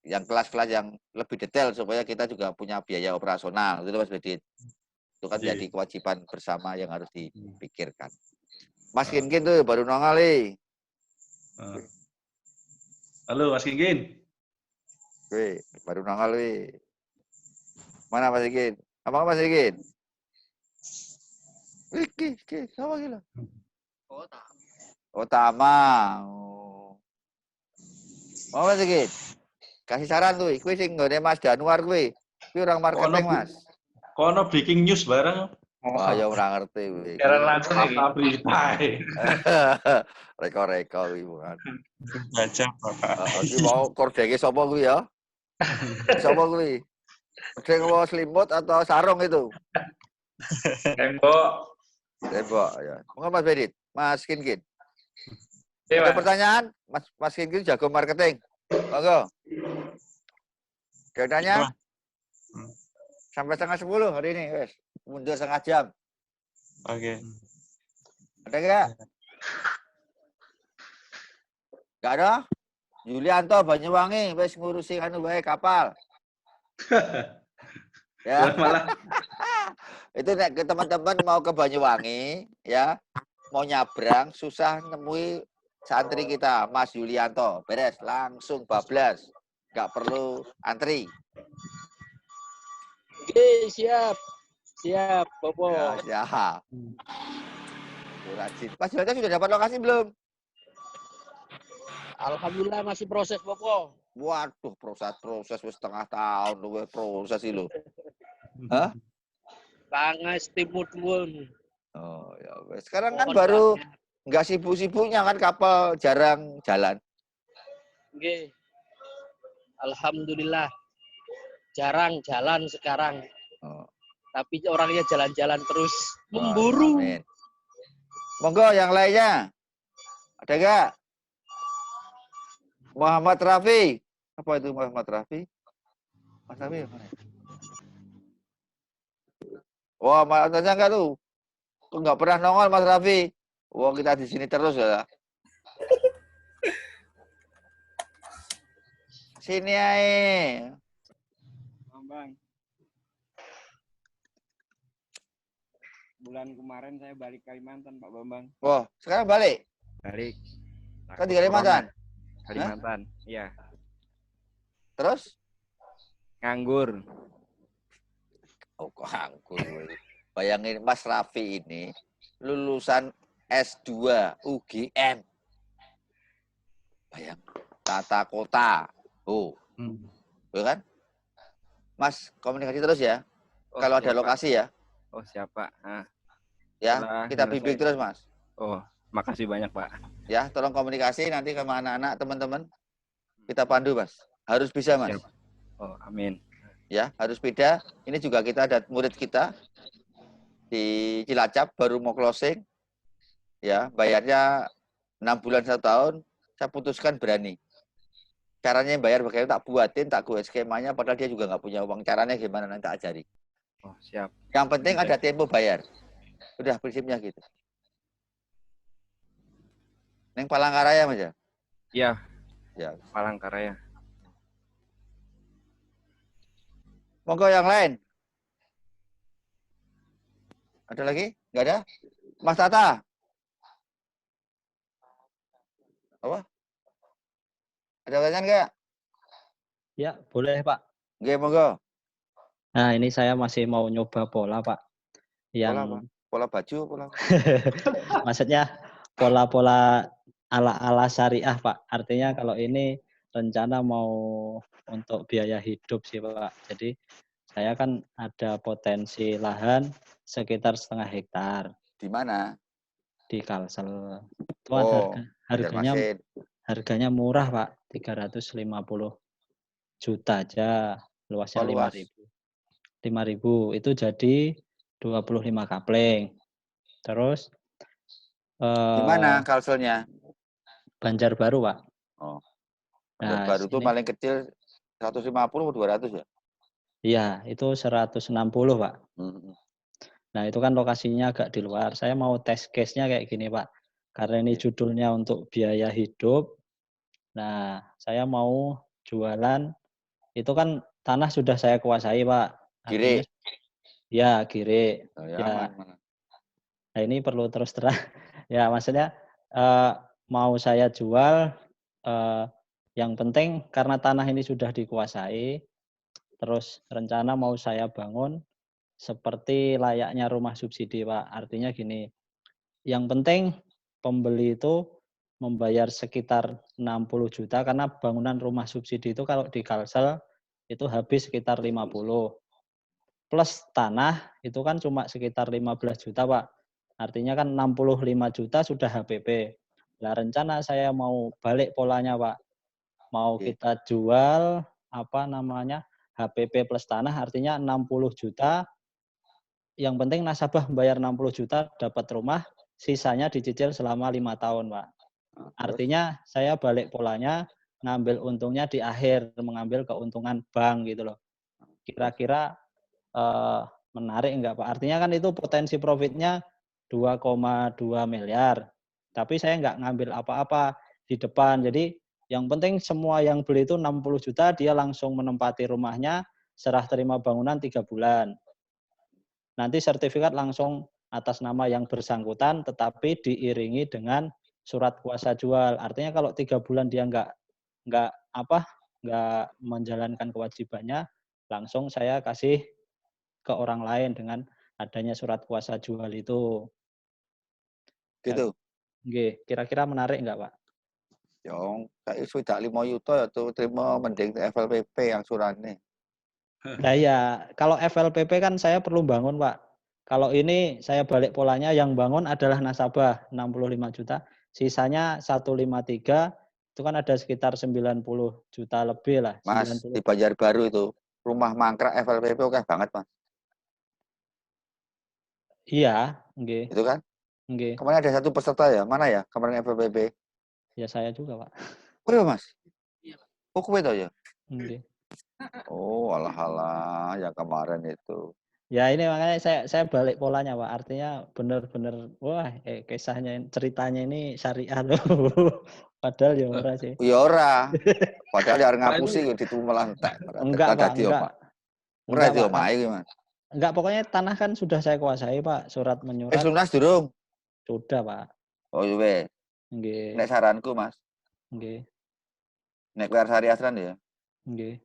Yang kelas-kelas yang lebih detail supaya kita juga punya biaya operasional, itu Mas Bedit. Itu kan jadi kewajiban bersama yang harus dipikirkan. Mas Kinkin tuh baru nongol nih. Halo Mas Kinkin. Wih, baru nongol wih. Mana Mas Kinkin? Apa Mas Kinkin? Wih, apa gila? Oh, Tama. Oh. Mas Kinkin? Kasih saran tuh, kuwi sing nggone Mas Januar kuwi. Kuwi orang marketing, Mas. Kono breaking news bareng. Wah, ya ora ngerti kuwi. Siaran langsung iki. Reko-reko kuwi bukan. Baca Bapak. Iki mau kordenge sapa kuwi ya? Sapa kuwi? Kordeng apa selimut atau sarung itu? Tembok. Tembok ya. Monggo Mas Bedit, Mas Kinkin. Iya, Ada pertanyaan? Mas Kinkin jago marketing. Monggo. Keadaannya? Sampai 9:30 hari ini, wes. Mundur setengah jam. Oke. Ada enggak? Enggak ada? Yulianto Banyuwangi wes ngurusi anu bae kapal. Ya. Malah Itu nek ke teman-teman mau ke Banyuwangi ya, mau nyabrang susah nemui santri kita, Mas Yulianto. Beres, langsung bablas. Enggak perlu antri. Oke, siap. Siap, Bobo. Ya, siap. Rajin. Mas Yulianto sudah dapat lokasi belum? Alhamdulillah masih proses, Bobo. Waduh, proses wis setengah tahun luwe proses iki lho. Hah? Pangas timur tuwun. Oh, ya wes. Sekarang kan baru enggak sibuk-sibuknya kan kapal jarang jalan. Oke. Alhamdulillah. Jarang jalan sekarang. Oh. Tapi orangnya jalan-jalan terus. Memburu. Amin. Monggo yang lainnya. Ada enggak? Muhammad Rafi. Apa itu Muhammad Rafi? Mas Rafi mana? Wah, Mas tanya enggak tuh? Kok enggak pernah nongol Mas Rafi? Wah, kita di sini terus ya. Sini ae. Bang. Bulan kemarin saya balik Kalimantan, Pak Bambang. Wah, sekarang balik? Balik. Kan di Kalimantan? Kalimantan, iya. Terus? Nganggur. Oh, kok nganggur. Bayangin Mas Rafi ini lulusan S2 UGM. Bayang, tata kota. Oh, kan? Mas, komunikasi terus ya. Oh, kalau ada lokasi ya. Oh, siapa? Nah. Ya, kita bimbing terus, Mas. Oh, makasih banyak, Pak. Ya, tolong komunikasi nanti ke anak-anak, teman-teman. Kita pandu, Mas. Harus bisa, Mas. Siap. Oh, amin. Ya, harus beda. Ini juga kita ada murid kita di Cilacap, baru mau closing. Ya, bayarnya 6 bulan 1 tahun. Saya putuskan berani. Caranya yang bayar bagaimana, tak buatin, tak gue skemanya, padahal dia juga nggak punya uang. Caranya gimana nanti tak ajari. Oh, siap. Yang penting ada tempo bayar. Udah prinsipnya gitu. Neng Palangkaraya, Mas ya? Iya. Ya. Palangkaraya. Monggo yang lain. Ada lagi? Nggak ada? Mas Tata? Apa? Ada pertanyaan nggak? Ya, boleh Pak. Oke, monggo. Nah, ini saya masih mau nyoba pola, Pak. Yang Pola apa? Pola baju, pola. maksudnya pola-pola ala-ala syariah, Pak. Artinya kalau ini rencana mau untuk biaya hidup sih, Pak. Jadi saya kan ada potensi lahan sekitar 1,5 hektar. Di mana? Di Kalsel. Itu Oh, harganya murah, Pak. 350 juta aja. Luasnya 5.000. Itu jadi 25 kapling. Terus Gimana kalselnya? Banjarbaru, Pak. Oh, Nah, Banjarbaru itu sini. paling kecil 150 atau 200 ya? Iya, itu 160, Pak. Nah, itu kan lokasinya agak di luar. Saya mau tes case-nya kayak gini, Pak. Karena ini judulnya untuk biaya hidup. Nah, saya mau jualan. Itu kan tanah sudah saya kuasai, Pak. Artinya, Gire. ya, Gire. Oh, ya, Ya, aman. nah ini perlu terus terang. Ya, maksudnya mau saya jual. Yang penting karena tanah ini sudah dikuasai, terus rencana mau saya bangun seperti layaknya rumah subsidi, Pak. Artinya gini, yang penting pembeli itu membayar sekitar 60 juta karena bangunan rumah subsidi itu kalau di Kalsel itu habis sekitar 50. Plus tanah itu kan cuma sekitar 15 juta, Pak. Artinya kan 65 juta sudah HPP. Nah, rencana saya mau balik polanya, Pak. Mau kita jual apa namanya? HPP plus tanah artinya 60 juta. Yang penting nasabah bayar 60 juta dapat rumah, sisanya dicicil selama 5 tahun, Pak. Artinya saya balik polanya, ngambil untungnya di akhir, mengambil keuntungan bank gitu loh. Kira-kira menarik enggak, Pak? Artinya kan itu potensi profitnya 2,2 miliar. Tapi saya enggak ngambil apa-apa di depan. Jadi yang penting semua yang beli itu 60 juta, dia langsung menempati rumahnya, serah terima bangunan 3 bulan. Nanti sertifikat langsung atas nama yang bersangkutan, tetapi diiringi dengan surat kuasa jual. Artinya kalau 3 bulan dia nggak menjalankan kewajibannya, langsung saya kasih ke orang lain dengan adanya surat kuasa jual itu. Gitu. Nggih, kira-kira menarik nggak, Pak? Yang kayak sudah 5 juta ya tuh terima mending FLPP yang suratnya. Nah ya, kalau FLPP kan saya perlu bangun, Pak. Kalau ini saya balik polanya yang bangun adalah nasabah 65 juta, sisanya 153 itu kan ada sekitar 90 juta lebih lah. Mas, 90. di Banjarbaru itu rumah mangkrak FLPP oke banget, Mas. Iya, nggih. Itu kan? Nggih. Kemarin ada satu peserta ya, mana ya kemarin FLPP? Ya saya juga, Pak. Oh iya, Mas? Oh, kowe to ya? Nggih. Oh, alah yang kemarin itu. Ya ini makanya saya balik polanya, Pak. Artinya benar-benar wah, kisahnya ceritanya ini syariah loh. Padahal ya ora sih. Ya ora. Padahal ya ngapusi yo ditumelan entek. Enggak, Pak, enggak. Ora Enggak, di Pak. omahe iki, Mas. Enggak, pokoknya tanah kan sudah saya kuasai, Pak. Surat menyurat. Lunas durung? Sudah, Pak. Oh iya. Nggih. Nek saranku, Mas. Nggih. Nek bayar syariah ya. Nggih.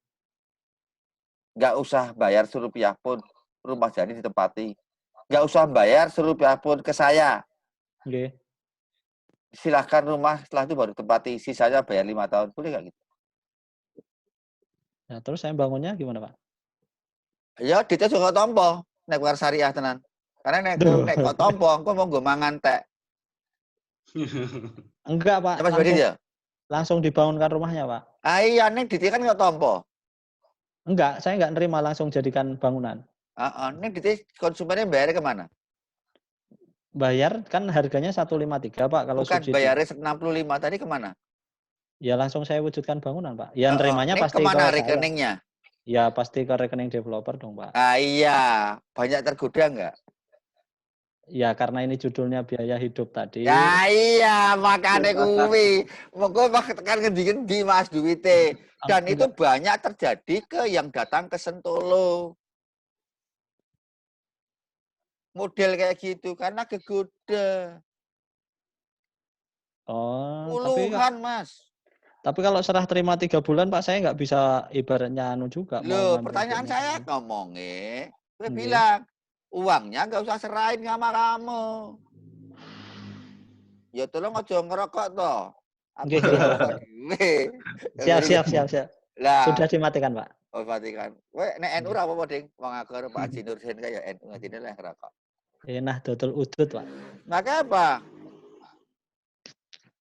Enggak usah bayar serupiah pun rumah jadi ditempati. Enggak usah bayar serupiah pun ke saya. Nggih. Silahkan rumah setelah itu baru tempati. Sisanya bayar 5 tahun. Boleh nggak gitu? Nah, terus saya bangunnya gimana, Pak? Ya, dite juga tompo. Nek bayar syariah tenan. Karena nek kok tompo, engko mau nggo mangan tek. Enggak, Pak. Langsung dibangunkan rumahnya, Pak. Ah iya, nek dite kan nggak tompo. Enggak, saya enggak nerima langsung jadikan bangunan. Nek dite konsumennya bayar kemana? Bayar kan harganya 153, Pak, kalau bukan subsidi. Bayarnya 65 tadi kemana? Ya langsung saya wujudkan bangunan, Pak. Ya nerimanya pasti kemana ke rekeningnya? Ya pasti ke rekening developer dong, Pak. Ah iya, banyak tergoda enggak? Ya karena ini judulnya biaya hidup tadi. Ya iya, makanya kuwi. Monggo kan ngendi-ngendi Mas duwite. Dan itu banyak terjadi ke yang datang ke Sentolo. Model kayak gitu karena kegoda. Oh, puluhan, Mas. Tapi kalau serah terima 3 bulan, Pak, saya nggak bisa ibaratnya anu juga. Loh, pertanyaan saya ngomongnya, gue bilang, uangnya nggak usah serahin sama kamu. Ya tolong aja ngerokok toh. Siap. Lah, sudah dimatikan, Pak. Oh, matikan. Weh, nek NU apa Ding? Wong aku karo Pak Haji Nursin kaya NU ngadine lah ngerokok. Nah, dodol udut, Pak. Maka apa?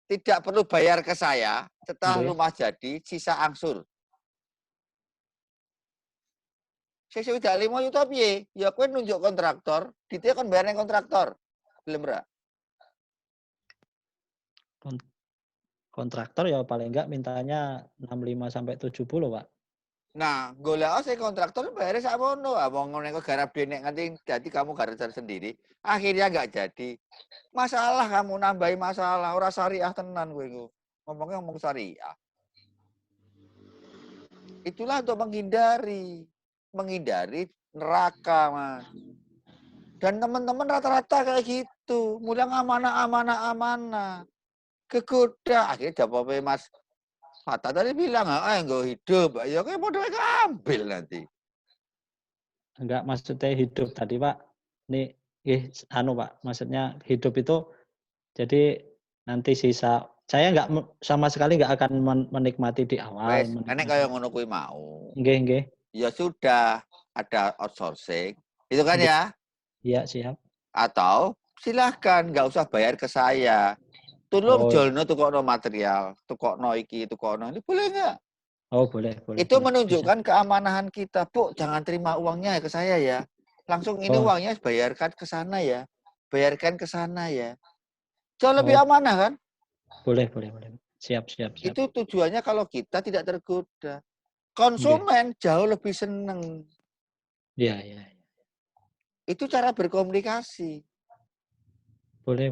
Tidak perlu bayar ke saya setelah rumah jadi, sisa angsur. Saya sudah 5 juta piye? Ya kowe nunjuk kontraktor, dite kon bayar nang kontraktor. Belum ra? Kontraktor ya paling enggak mintanya 65 sampai 70, Pak. Nah, golek sing kontraktor bayar sakmono. Wong ngene kok garap dhewe nganti jadi kamu garap sendiri. Akhirnya enggak jadi. Masalah kamu nambahi masalah, ora syariah tenan kowe iku. Ngomongnya ngomong syariah. Itulah untuk menghindari neraka, Mas. Dan teman-teman rata-rata kayak gitu, mulai amanah. Kegoda akhirnya jawabnya Mas Fata tadi bilang, enggak hidup. Ya kayak bodoh ambil nanti. Enggak, maksudnya hidup tadi, Pak. Ini Pak, maksudnya hidup itu jadi nanti sisa saya enggak sama sekali enggak akan menikmati di awal. Wes, enek kaya ngono kuwi mau. Nggih. Ya sudah, ada outsourcing. Itu kan ya? Iya, siap. Atau silahkan enggak usah bayar ke saya. Tolong jolno tukokno material, tukokno iki, tukokno ini boleh enggak? Oh, boleh. Itu menunjukkan keamanahan kita. Bu, jangan terima uangnya ke saya ya. Langsung ini uangnya bayarkan ke sana ya. Bayarkan ke sana ya. Jauh lebih amanah kan? Boleh. Siap. Itu tujuannya kalau kita tidak tergoda. Konsumen jauh lebih seneng. Iya. Itu cara berkomunikasi. Boleh.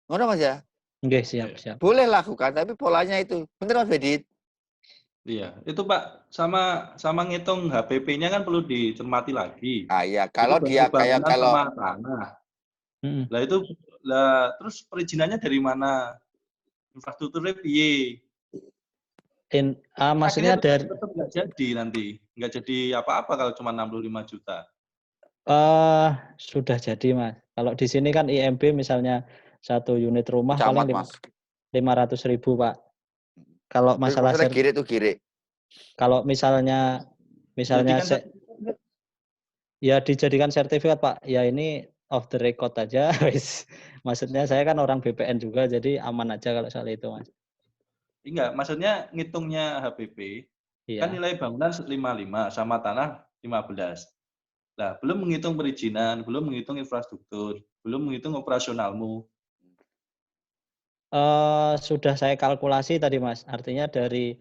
Ngono Mas ya? Nggih, siap. Boleh lakukan, tapi polanya itu. Bener Mas Bedit? Iya, itu Pak sama ngitung HPP-nya kan perlu dicermati lagi. Iya, kalau itu dia kayak kalau sama tanah. Lah itu terus perizinannya dari mana? Infrastrukturnya piye? Maksudnya dari tetap nggak jadi nanti. Nggak jadi apa-apa kalau cuma 65 juta. Sudah jadi, Mas. Kalau di sini kan IMB misalnya 1 unit rumah paling 500.000, Pak. Kalau masalah kiri. Kalau misalnya ya dijadikan sertifikat, Pak. Ya ini off the record aja, wis. Maksudnya saya kan orang BPN juga, jadi aman aja kalau soal itu, Mas. Enggak, maksudnya ngitungnya HPP, kan nilai bangunan 55 sama tanah 15. Nah, belum menghitung perizinan, belum menghitung infrastruktur, belum menghitung operasionalmu. Sudah saya kalkulasi tadi, Mas. Artinya dari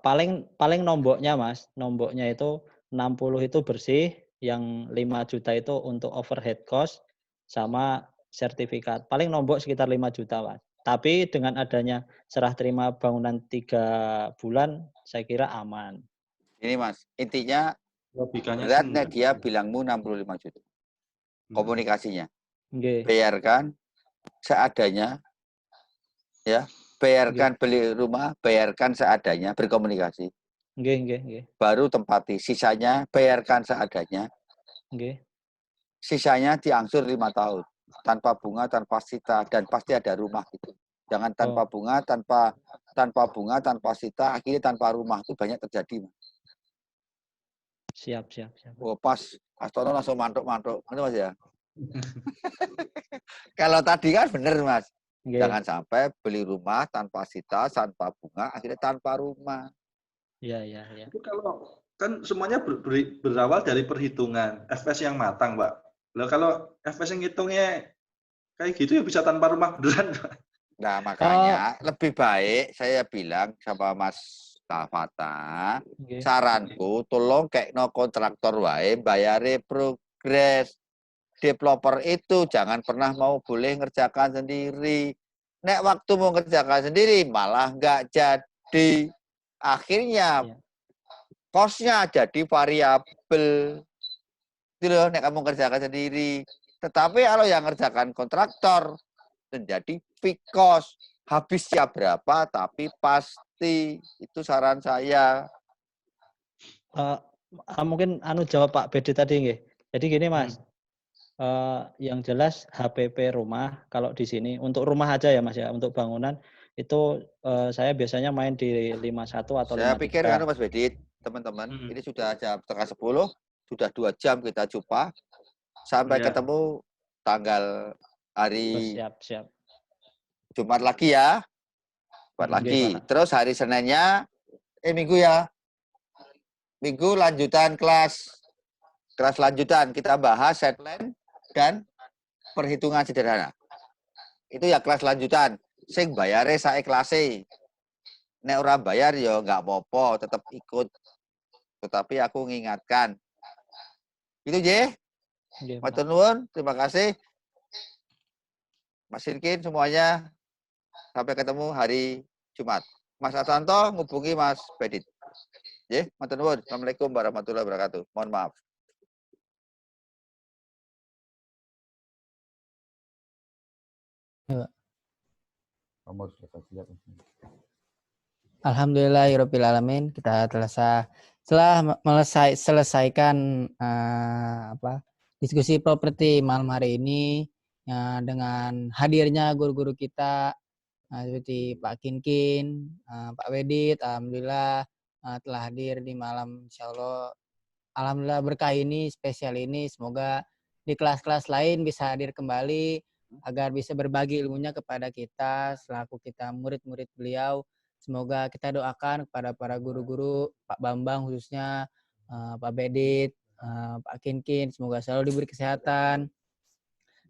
paling nomboknya, Mas. Nomboknya itu 60 itu bersih, yang 5 juta itu untuk overhead cost sama sertifikat. Paling nombok sekitar 5 juta, Mas. Tapi dengan adanya serah terima bangunan 3 bulan, saya kira aman. Ini Mas, intinya logikanya beratnya dia bilangmu 65 juta. Komunikasinya. Bayarkan seadanya. Ya, bayarkan beli rumah, bayarkan seadanya, berkomunikasi. Nggih. Baru tempati, sisanya bayarkan seadanya. Nggih. Sisanya diangsur 5 tahun, tanpa bunga, tanpa sita, dan pasti ada rumah gitu. Jangan tanpa bunga, tanpa sita, akhirnya tanpa rumah, itu banyak terjadi. Siap. Oh, pas Tono langsung mantuk-mantuk, itu Mas ya. Kalau tadi kan bener Mas. Jangan sampai beli rumah tanpa sita, tanpa bunga, akhirnya tanpa rumah. Iya. Itu kalau kan semuanya berawal dari perhitungan FS yang matang, Pak. Lah kalau FS yang ngitungnya kayak gitu ya bisa tanpa rumah beneran, Pak. Nah, makanya lebih baik saya bilang sama Mas Tafata, saranku tolong kayak no kontraktor wae bayare progres. Developer itu jangan pernah mau boleh ngerjakan sendiri. Nek waktu mau ngerjakan sendiri malah nggak jadi. Akhirnya kosnya jadi variabel. Itu loh, nek kamu ngerjakan sendiri. Tetapi kalau yang ngerjakan kontraktor menjadi fixed cost. Habisnya berapa tapi pasti. Itu saran saya. Mungkin jawab Pak Bedi tadi nggih. Jadi gini Mas. Yang jelas HPP rumah kalau di sini untuk rumah aja ya Mas ya, untuk bangunan itu saya biasanya main di 51 atau 53. Saya pikir kan Mas Bedit, teman-teman, ini sudah jam 9:30, sudah 2 jam kita jumpa. Sampai ketemu tanggal hari siap. Jumat lagi ya. Jumat lagi. Terus hari Seninnya Minggu ya. Minggu lanjutan kelas lanjutan kita bahas set plan dan perhitungan sederhana. Itu ya kelas lanjutan. sing bayare saikhlase. Nek ora bayar ya nggak apa-apa, tetap ikut. Tetapi aku mengingatkan. Itu je. Nggih, Pak. Matur nuwun, terima kasih. Mas Irkin semuanya. Sampai ketemu hari Jumat. Mas Asanto ngubungi Mas Bedit. Ya, matur nuwun. Assalamualaikum warahmatullahi wabarakatuh. Mohon maaf. Ya, Pak. Kamu sudah siap. Alhamdulillahirobbilalamin, kita telah selesaikan diskusi properti malam hari ini dengan hadirnya guru-guru kita seperti Pak Kinkin, Pak Wedit, alhamdulillah telah hadir di malam, insyaallah alhamdulillah berkah ini, spesial ini, semoga di kelas-kelas lain bisa hadir kembali agar bisa berbagi ilmunya kepada kita selaku kita murid-murid beliau. Semoga kita doakan kepada para guru-guru, Pak Bambang khususnya, Pak Bedit, Pak Kinkin, semoga selalu diberi kesehatan,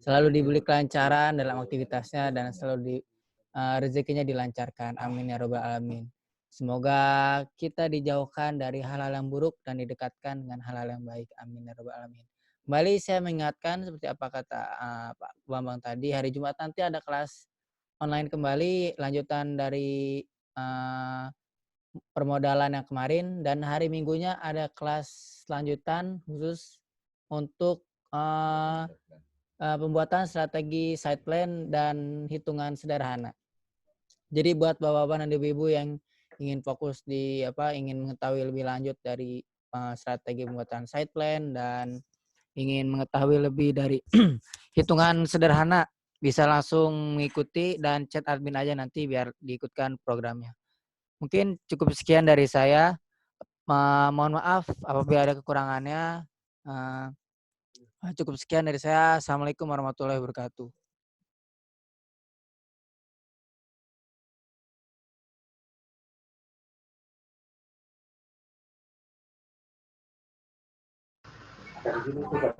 selalu diberi kelancaran dalam aktivitasnya, dan selalu rezekinya dilancarkan. Amin ya robbal alamin. Semoga kita dijauhkan dari hal-hal yang buruk dan didekatkan dengan hal-hal yang baik. Amin ya robbal alamin. Kembali saya mengingatkan seperti apa kata Pak Bambang tadi, hari Jumat nanti ada kelas online kembali, lanjutan dari permodalan yang kemarin, dan hari Minggunya ada kelas lanjutan khusus untuk pembuatan strategi side plan dan hitungan sederhana. Jadi buat bapak-bapak dan ibu-ibu yang ingin fokus ingin mengetahui lebih lanjut dari strategi pembuatan side plan dan ingin mengetahui lebih dari hitungan sederhana, bisa langsung mengikuti dan chat admin aja nanti biar diikutkan programnya. Mungkin cukup sekian dari saya. Mohon maaf apabila ada kekurangannya. Cukup sekian dari saya. Assalamualaikum warahmatullahi wabarakatuh. Dari sini sudah